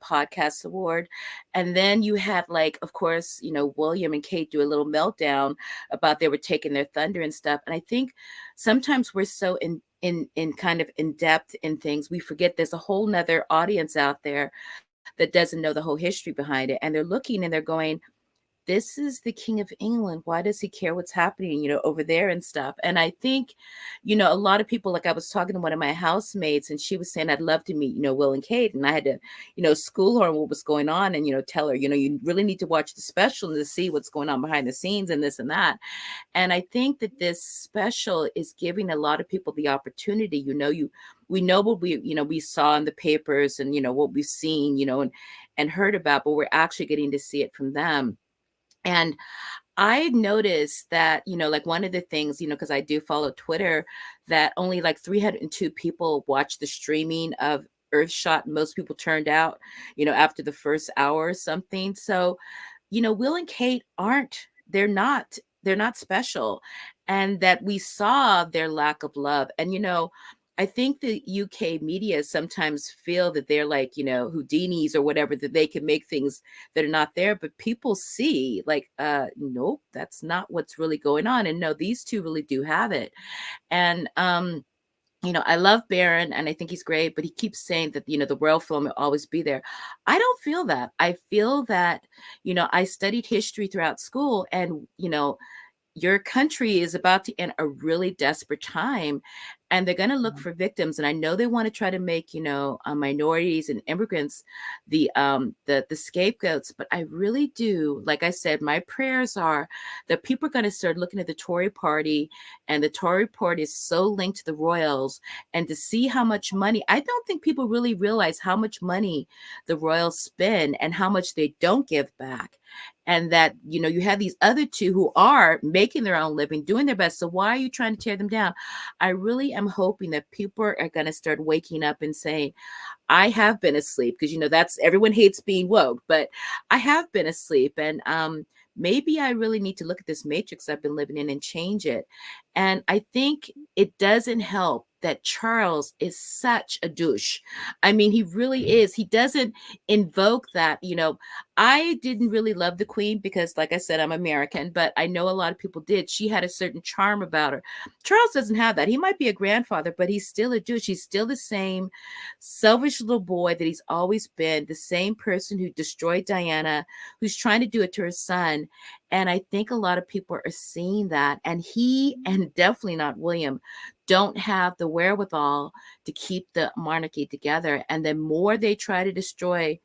podcast award, and then you had, of course, William and Kate do a little meltdown about they were taking their thunder and stuff. And I think sometimes we're so in kind of in depth in things, we forget there's a whole nother audience out there that doesn't know the whole history behind it, and they're looking and they're going, this is the King of England. Why does he care what's happening, over there and stuff? And I think, a lot of people, like I was talking to one of my housemates, and she was saying, I'd love to meet, Will and Kate. And I had to, school her on what was going on and, tell her, you really need to watch the special to see what's going on behind the scenes and this and that. And I think that this special is giving a lot of people the opportunity, we know what we saw in the papers and, what we've seen, and heard about, but we're actually getting to see it from them. And I noticed that, one of the things, because I do follow Twitter, that only 302 people watched the streaming of Earthshot. Most people turned out, after the first hour or something. So, Will and Kate aren't they're not special, and that we saw their lack of love. And I think the UK media sometimes feel that they're like, Houdinis or whatever, that they can make things that are not there. But people see like, nope, that's not what's really going on. And no, these two really do have it. And I love Barron and I think he's great, but he keeps saying that, the royal film will always be there. I don't feel that. I feel that, I studied history throughout school, and, your country is about to end a really desperate time, and they're going to look for victims. And I know they want to try to make minorities and immigrants the scapegoats, but I really do, like I said, my prayers are that people are going to start looking at the Tory party, and the Tory party is so linked to the royals, and to see how much money. I don't think people really realize how much money the royals spend and how much they don't give back. And that, you have these other two who are making their own living, doing their best. So why are you trying to tear them down? I really am hoping that people are going to start waking up and saying, I have been asleep, because that's, everyone hates being woke, but I have been asleep, and maybe I really need to look at this matrix I've been living in and change it. And I think it doesn't help that Charles is such a douche. I mean, he really is. He doesn't invoke that. I didn't really love the Queen because, like I said, I'm American, but I know a lot of people did. She had a certain charm about her. Charles doesn't have that. He might be a grandfather, but he's still a douche. He's still the same selfish little boy that he's always been, the same person who destroyed Diana, who's trying to do it to her son. And I think a lot of people are seeing that. And he, and definitely not William, don't have the wherewithal to keep the monarchy together. And the more they try to destroy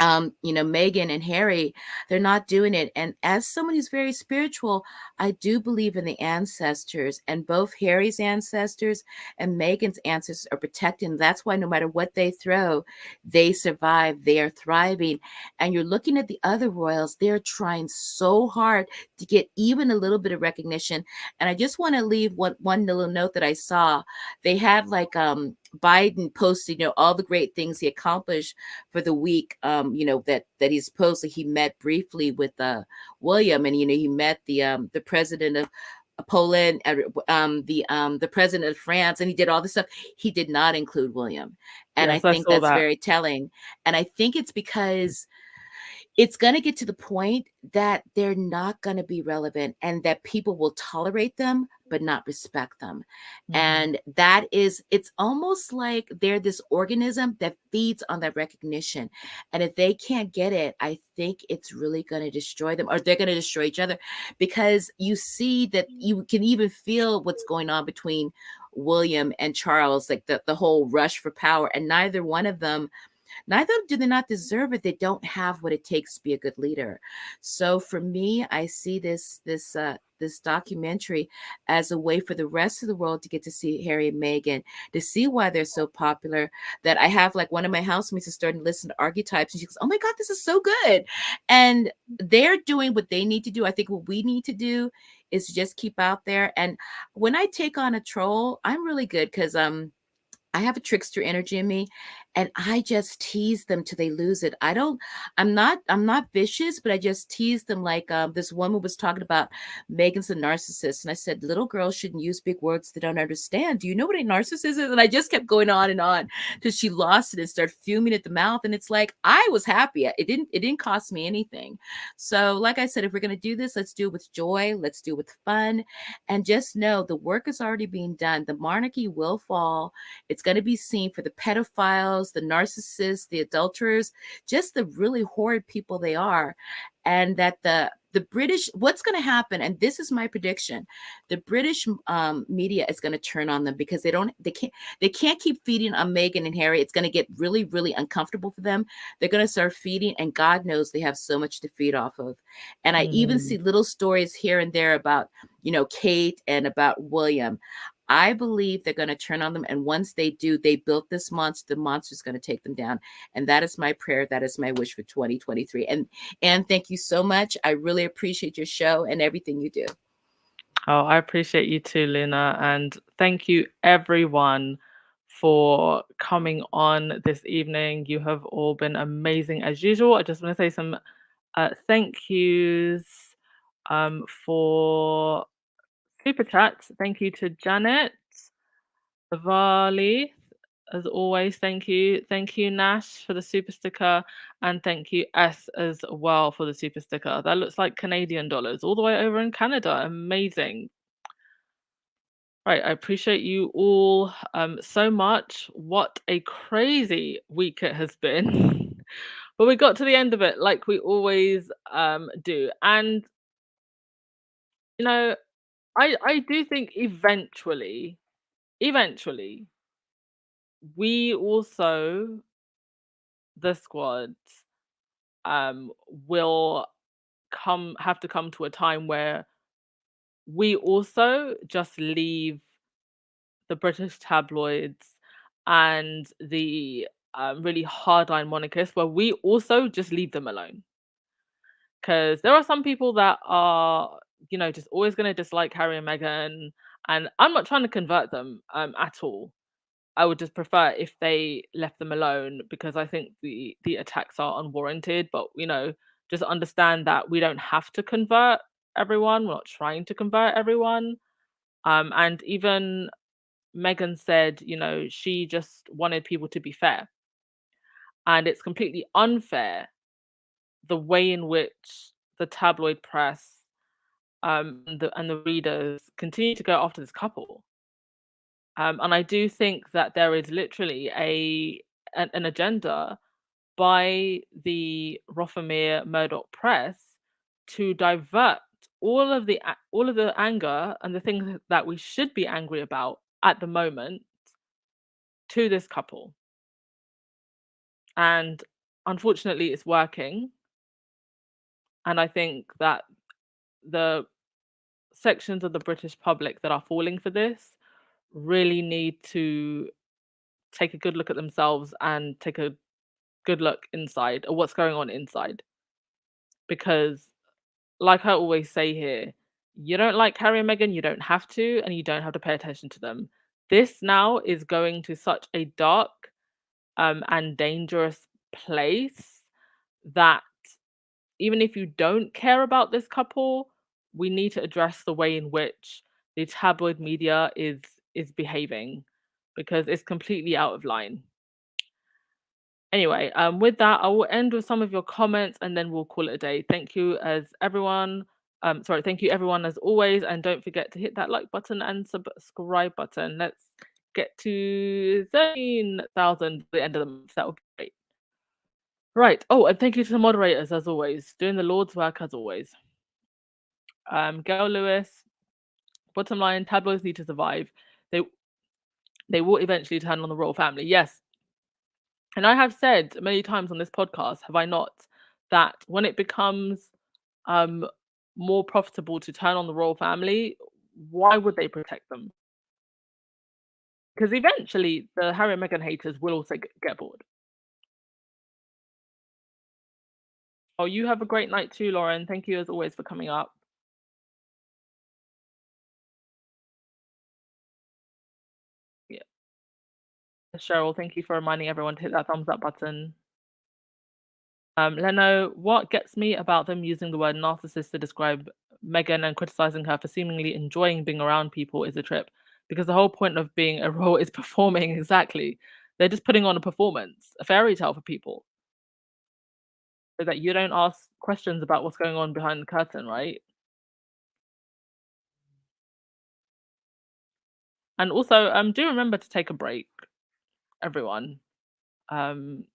Meghan and Harry, they're not doing it. And as someone who's very spiritual, I do believe in the ancestors, and both Harry's ancestors and Meghan's ancestors are protecting. That's why no matter what they throw, they survive. They are thriving. And you're looking at the other royals, they're trying so hard to get even a little bit of recognition. And I just want to leave one little note that I saw. They had like Biden posted, all the great things he accomplished for the week, that he's supposedly he met briefly with William, and he met the president of Poland, the president of France, and he did all this stuff. He did not include William, and Yes, I I think saw that's that. very telling. And I think it's because it's going to get to the point that they're not going to be relevant, and that people will tolerate them but not respect them. And that is, it's almost like they're this organism that feeds on that recognition. And if they can't get it, I think it's really going to destroy them, or they're going to destroy each other, because you see that you can even feel what's going on between William and Charles, like the whole rush for power. And neither do they not deserve it. They don't have what it takes to be a good leader. So for me, I see this documentary as a way for the rest of the world to get to see Harry and Meghan, to see why they're so popular. That I have, like, one of my housemates is starting to listen to archetypes, and she goes, "Oh my God, this is so good!" And they're doing what they need to do. I think what we need to do is just keep out there. And when I take on a troll, I'm really good, because I have a trickster energy in me, and I just tease them till they lose it. I'm not vicious, but I just tease them. Like, this woman was talking about Megan's a narcissist. And I said, little girls shouldn't use big words they don't understand. Do you know what a narcissist is? And I just kept going on and on till she lost it and started fuming at the mouth. And it's like, I was happy. It didn't cost me anything. So like I said, if we're going to do this, let's do it with joy. Let's do it with fun. And just know the work is already being done. The monarchy will fall. It's going to be seen for the pedophiles, the narcissists, the adulterers, just the really horrid people they are. And that the British, what's going to happen, and this is my prediction, the British media is going to turn on them, because they can't keep feeding on Meghan and Harry. It's going to get really, really uncomfortable for them. They're going to start feeding, and God knows they have so much to feed off of. And I even see little stories here and there about, Kate and about William. I believe they're going to turn on them. And once they do, they built this monster. The monster's going to take them down. And that is my prayer. That is my wish for 2023. And thank you so much. I really appreciate your show and everything you do. Oh, I appreciate you too, Luna. And thank you, everyone, for coming on this evening. You have all been amazing as usual. I just want to say some thank yous. For super chats. Thank you to Janet, Vali, as always. Thank you. Thank you, Nash, for the super sticker. And thank you, S, as well, for the super sticker. That looks like Canadian dollars all the way over in Canada. Amazing. Right, I appreciate you all so much. What a crazy week it has been. But we got to the end of it like we always do. And you know, I do think eventually we also, the squad, will have to come to a time where we also just leave the British tabloids and the really hardline monarchists, where we also just leave them alone. Because there are some people that are, just always going to dislike Harry and Meghan, and I'm not trying to convert them at all. I would just prefer if they left them alone, because I think the attacks are unwarranted. But just understand that we don't have to convert everyone. We're not trying to convert everyone. And even Meghan said, she just wanted people to be fair, and it's completely unfair the way in which the tabloid press and the readers continue to go after this couple. And I do think that there is literally an agenda by the Rothermere Murdoch press to divert all of the anger and the things that we should be angry about at the moment to this couple. And unfortunately, it's working. And I think that the sections of the British public that are falling for this really need to take a good look at themselves and take a good look inside at what's going on inside. Because, like I always say here, you don't like Harry and Meghan, you don't have to, and you don't have to pay attention to them. This now is going to such a dark and dangerous place that even if you don't care about this couple, we need to address the way in which the tabloid media is behaving, because it's completely out of line. Anyway, with that, I will end with some of your comments and then we'll call it a day. Thank you everyone as always, and don't forget to hit that like button and subscribe button. Let's get to 13,000 at the end of the month. That would be great. Right. Oh, and thank you to the moderators as always, doing the Lord's work as always. Gail Lewis, bottom line, tabloids need to survive. They will eventually turn on the royal family. Yes. And I have said many times on this podcast, have I not, that when it becomes more profitable to turn on the royal family, why would they protect them? Because eventually the Harry and Meghan haters will also get bored. Oh, you have a great night too, Lauren. Thank you as always for coming up. Yeah. Cheryl, thank you for reminding everyone to hit that thumbs up button. Leno, what gets me about them using the word narcissist to describe Meghan and criticizing her for seemingly enjoying being around people is a trip, because the whole point of being a role is performing. Exactly. They're just putting on a performance, a fairy tale for people, so that you don't ask questions about what's going on behind the curtain, right? And also, do remember to take a break, everyone. Even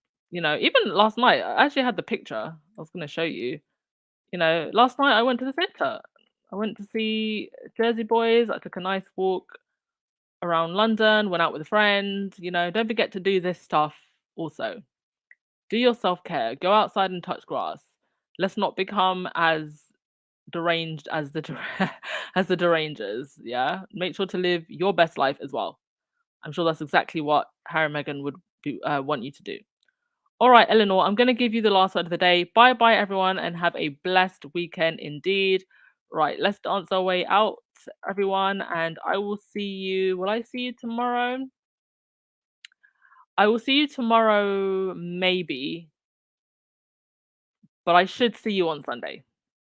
last night, I actually had the picture I was going to show you. Last night I went to the theatre. I went to see Jersey Boys. I took a nice walk around London, went out with a friend. Don't forget to do this stuff also. Do your self-care. Go outside and touch grass. Let's not become as deranged as the as the derangers. Yeah, make sure to live your best life as well. I'm sure that's exactly what Harry and Meghan would want you to do. All right, Eleanor, I'm going to give you the last word of the day. Bye, everyone, and have a blessed weekend indeed. Right, let's dance our way out, everyone, and I will see you. Will I see you tomorrow? I will see you tomorrow, maybe, but I should see you on Sunday.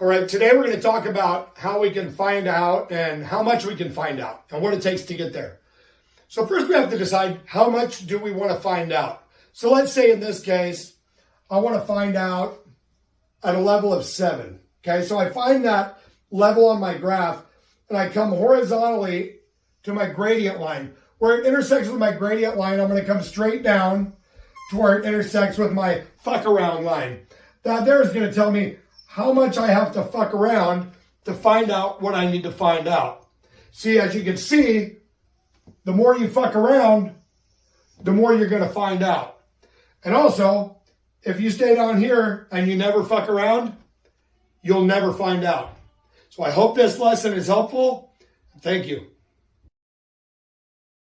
All right, today we're going to talk about how we can find out and how much we can find out and what it takes to get there. So first we have to decide how much do we want to find out. So let's say in this case, I want to find out at a level of 7. Okay, so I find that level on my graph and I come horizontally to my gradient line. Where it intersects with my gradient line, I'm going to come straight down to where it intersects with my fuck around line. That there is going to tell me how much I have to fuck around to find out what I need to find out. See, as you can see, the more you fuck around, the more you're going to find out. And also, if you stay down here and you never fuck around, you'll never find out. So I hope this lesson is helpful. Thank you.